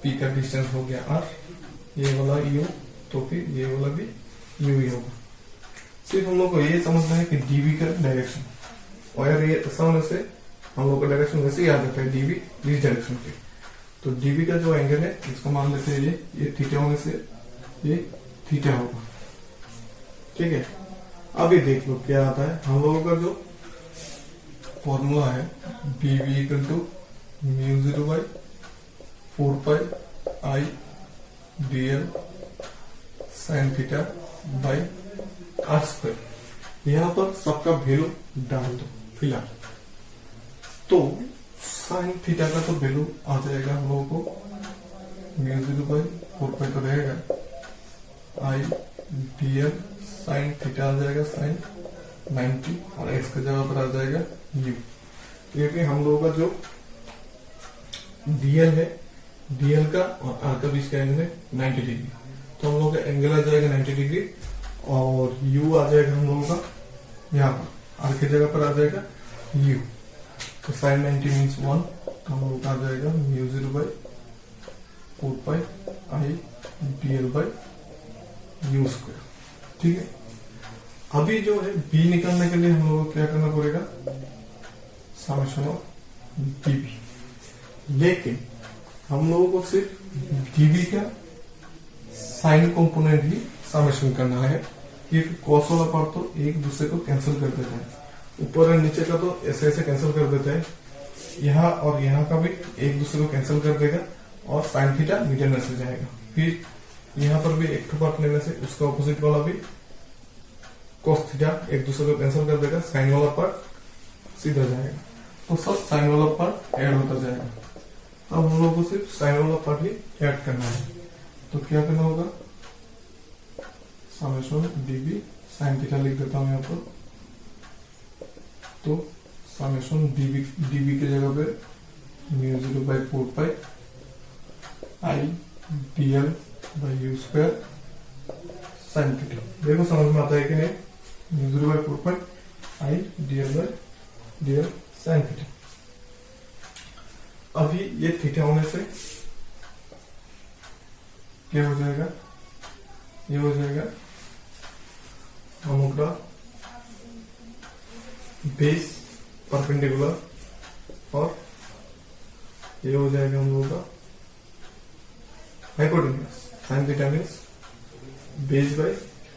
पी का डिस्टेंस हो गया आर, ये वाला यू, तो फिर ये वाला भी यू ही होगा। सिर्फ हम लोग को ये समझना है कि डीवी का डायरेक्शन, और ये समझने से हम लोग का डायरेक्शन वैसे ही याद रहता है, डीवी इस डायरेक्शन पे। तो डीवी का जो एंगल है इसको मान लेते हैं ये थीटा होने से ये थीटा होगा। ठीक है, अभी देख लो क्या आता है। हम लोगों का जो फॉर्मूला है DV equal to mu 0 by 4 pi I DL sine theta by are square. यहाँ पर सबका वैल्यू डाल दो फिलहाल। तो साइन थीटा का तो वैल्यू आ जाएगा हम लोगों को म्यू 0 बाई 4 पाई तो रहेगा, आई डीएल साइन थीटा आ जाएगा साइन 90, और एक्स की जगह पर आ जाएगा यू। क्योंकि हम लोगों का जो डीएल है, डीएल का और आर का बीच का एंगल है 90 डिग्री, तो हम लोगों का एंगल आ जाएगा 90 डिग्री, और यू आ जाएगा हम लोगों का यहाँ पर, आर की जगह पर आ जाएगा यू। तो साइन 90 मीन्स 1, तो हम लोग आ जाएगा mu 0 by 4 pi I DL by U square. ठीक है, अभी जो है बी निकालने के लिए हम लोगों को क्या करना पड़ेगा, समेशन ऑफ डीबी। लेकिन हम लोगों को सिर्फ डीबी का साइन कंपोनेंट ही समेशन करना है, क्योंकि कॉस वाला पार्ट तो एक दूसरे को कैंसिल कर देता है, ऊपर और नीचे का तो ऐसे ऐसे कैंसिल कर देता है, यहाँ और यहाँ का भी एक दूसरे को कैंसिल कर देगा, और साइन थीटा मिडिल में से जाएगा। फिर यहाँ पर भी एक पार्ट लेने से उसका ऑपोजिट वाला भी कॉस थीटा एक दूसरे को कैंसिल कर देगा, साइन वाला पार्ट सीधा जाएगा, तो सब साइन वाला पार्ट ऐड होता जाएगा। अब हम लोगों को सिर्फ साइन वाला पार्ट ही ऐड करना है, तो क्या करना होगा, समेशन डीबी साइन थीटा लिख देता हूं यहाँ पर। तो समेशन डीबी की जगह पे mu 0 by 4 pi I DL by U square sine theta. देखो समझ में आता है कि नहीं, mu 0 by 4 pi I DL by DL sine theta. अभी ये थीटा होने से क्या हो जाएगा, ये हो जाएगा हम लोग का बेस परपेंडिकुलर, और ये हो जाएगा हम लोगों का hypotenuse. Sine theta means base by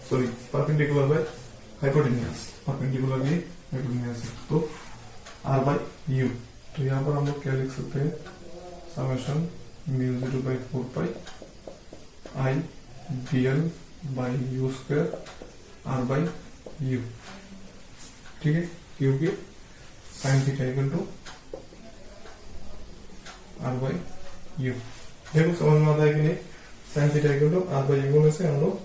sorry perpendicular by hypotenuse, perpendicular भी हाइपोटेन्यूज है, तो आर बाई यू। तो यहाँ पर हम लोग क्या लिख सकते हैं, summation mu 0 by 4 pi I DL by U square R by U. ठीक है, क्योंकि sine theta equal to R by U. देखो समझ में आता है कि नहीं, sine theta equal to R by U में से हम लोग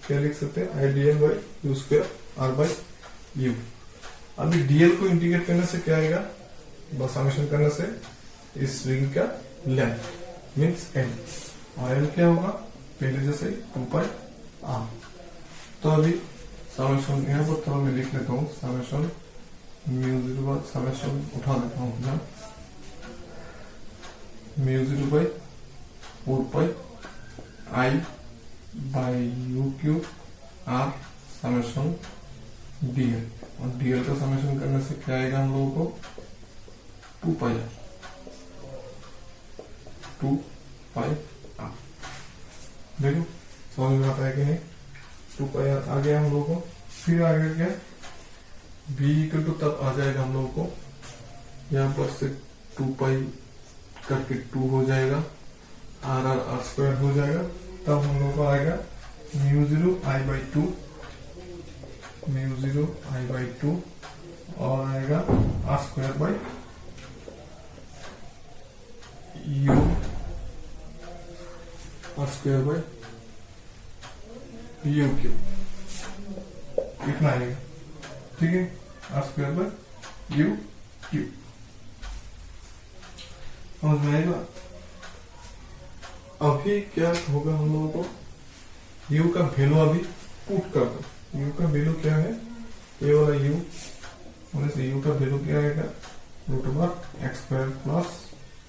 क्या लिख सकते हैं, I DL by U square R by U. अभी डीएल को इंटीग्रेट करने से क्या आएगा, बस समेशन करने से इस रिंग का लेंथ मीन्स एल, और एल क्या होगा पहले जैसे 2 पाई आर। तो अभी समेशन यहाँ पर थोड़ा मैं लिख लेता हूँ, समेशन म्यू 0 बाई समेशन उठा देता हूँ अपना, mu 0 by 4 pi I by U cube R summation DL, और डीएल का समेशन करने से क्या आएगा हम लोगों को 2 पाई आर। देखो समझ में आता है कि नहीं, 2 पाई आर आ गया हम लोगों को। फिर आगे क्या, बी इक्वल टू तब आ जाएगा हम लोगों को, यहाँ पर से 2 पाई करके 2 हो जाएगा, आर आर आर स्क्वायर हो जाएगा, तब हम लोगों को आएगा mu 0 I by 2, mu 0 I by 2, और आएगा R square by U R square by U cube, इतना आएगा। ठीक है, R square by U cube, समझ में आएगा। अभी क्या होगा, हम लोगों को u का वैल्यू अभी पुट कर दो। u का वैल्यू क्या है, ये वाला u होने से u का वैल्यू क्या आएगा, √x² प्लस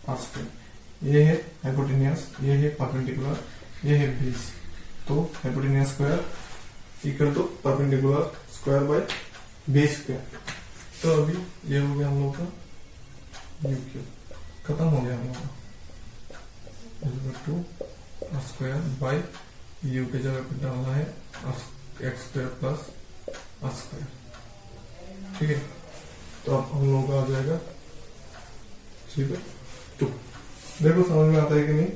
r²। ये है हाइपोटेन्यूज, ये है परपेंडिकुलर, ये है बेस। तो hypotenuse square equal to perpendicular square by base square. तो अभी ये हो गया हम लोग का u³ खत्म हो गया हम लोग का, r² बाय u के जगह पे डालना है x² प्लस r²। ठीक है, तो अब हम लोग का आ जाएगा 3/2। देखो समझ में आता है कि नहीं।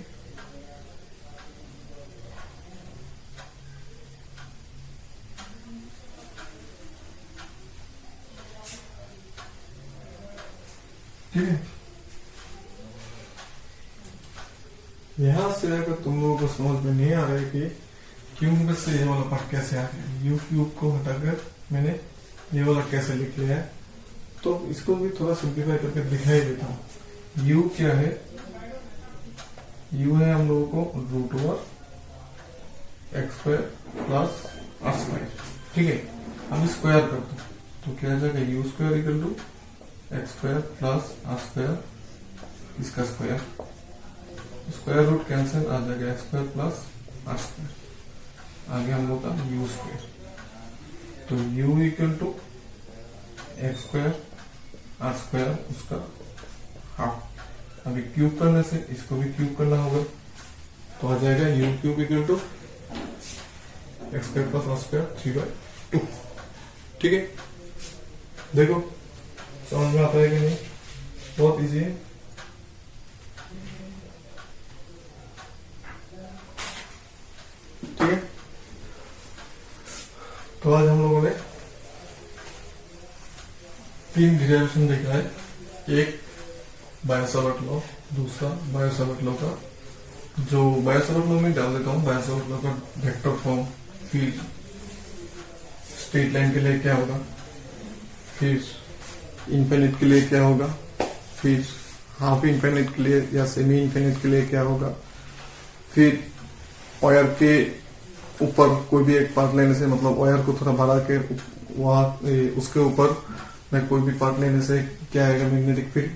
ठीक है, यहां से अगर तुम लोगों को समझ में नहीं आ रहा है कि क्यूब में से ये वाला पार्ट कैसे आ गया, यू क्यूब को हटाकर मैंने ये वाला कैसे लिख लिया है, तो इसको भी थोड़ा सिंप्लीफाई करके दिखाई देता हूँ। u क्या है, u है हम लोगों को √x² प्लस r²। ठीक है, अब स्क्वायर कर दो तो क्या आ जाएगा, u² equal to x² plus r², इसका स्क्वायर, स्क्वायर रूट कैंसिल आ जाएगा, x² प्लस r², आगे हम लोग का u²। तो u equal to x² r² उसका हाफ। अभी क्यूब करने से इसको भी क्यूब करना होगा, तो आ जाएगा u³ equal to x² plus r² 3/2। ठीक है, देखो समझ में आता है कि नहीं, बहुत इजी है। ठीक है, तो आज हम लोगों ने 3 डिराइवेशन देखा है, एक बायो-सावर्ट लॉ, दूसरा बायो-सावर्ट लॉ का, जो बायो-सावर्ट लॉ में डाल देता हूँ, बायो-सावर्ट लॉ का वेक्टर फॉर्म, फिर स्ट्रेट लाइन के लिए क्या होगा, फिर इनफिनिट के लिए क्या होगा, फिर हाफ इनफिनिट के लिए या सेमी इनफिनिट के लिए क्या होगा, फिर वायर के ऊपर कोई भी एक पार्ट लेने से, मतलब वायर को थोड़ा बढ़ा के वहां उसके ऊपर में कोई भी पार्ट लेने से क्या आएगा, मैग्नेटिक फील्ड।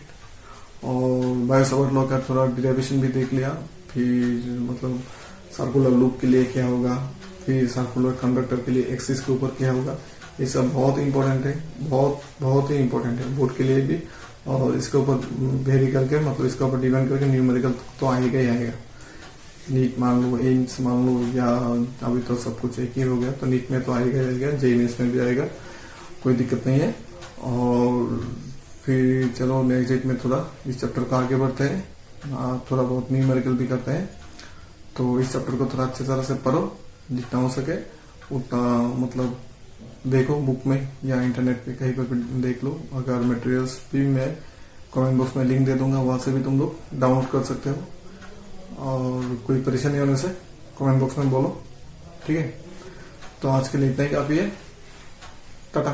और बायो-सावर्ट लॉ का थोड़ा डिराइवेशन भी देख लिया, फिर मतलब सर्कुलर लूप के लिए क्या होगा, फिर सर्कुलर कंडक्टर के लिए एक्सिस के ऊपर क्या होगा। ये सब बहुत इंपॉर्टेंट है, बहुत ही इंपॉर्टेंट है बोर्ड के लिए भी। और इसके ऊपर वेरी करके, मतलब इसके ऊपर डिपेंड करके न्यूमेरिकल तो आएगा ही आएगा। नीट मान लो, एम्स मान लो, या अभी तो सब कुछ एक ही हो गया, तो नीट में तो आएगा ही आएगा, जेईई मेंस में भी आएगा, कोई दिक्कत नहीं है। और फिर चलो नेक्स्ट डेट में थोड़ा इस चैप्टर को आगे बढ़ते हैं, थोड़ा बहुत न्यूमेरिकल भी करते हैं। तो इस चैप्टर को थोड़ा अच्छी तरह से पढ़ो, जितना हो सके उतना, मतलब देखो बुक में या इंटरनेट पे कहीं पर भी देख लो। अगर मटेरियल्स भी मैं कमेंट बॉक्स में लिंक दे दूंगा, वहां से भी तुम लोग डाउनलोड कर सकते हो। और कोई परेशानी होने से कमेंट बॉक्स में बोलो। ठीक है, तो आज के लिए इतना ही काफी है। टाटा।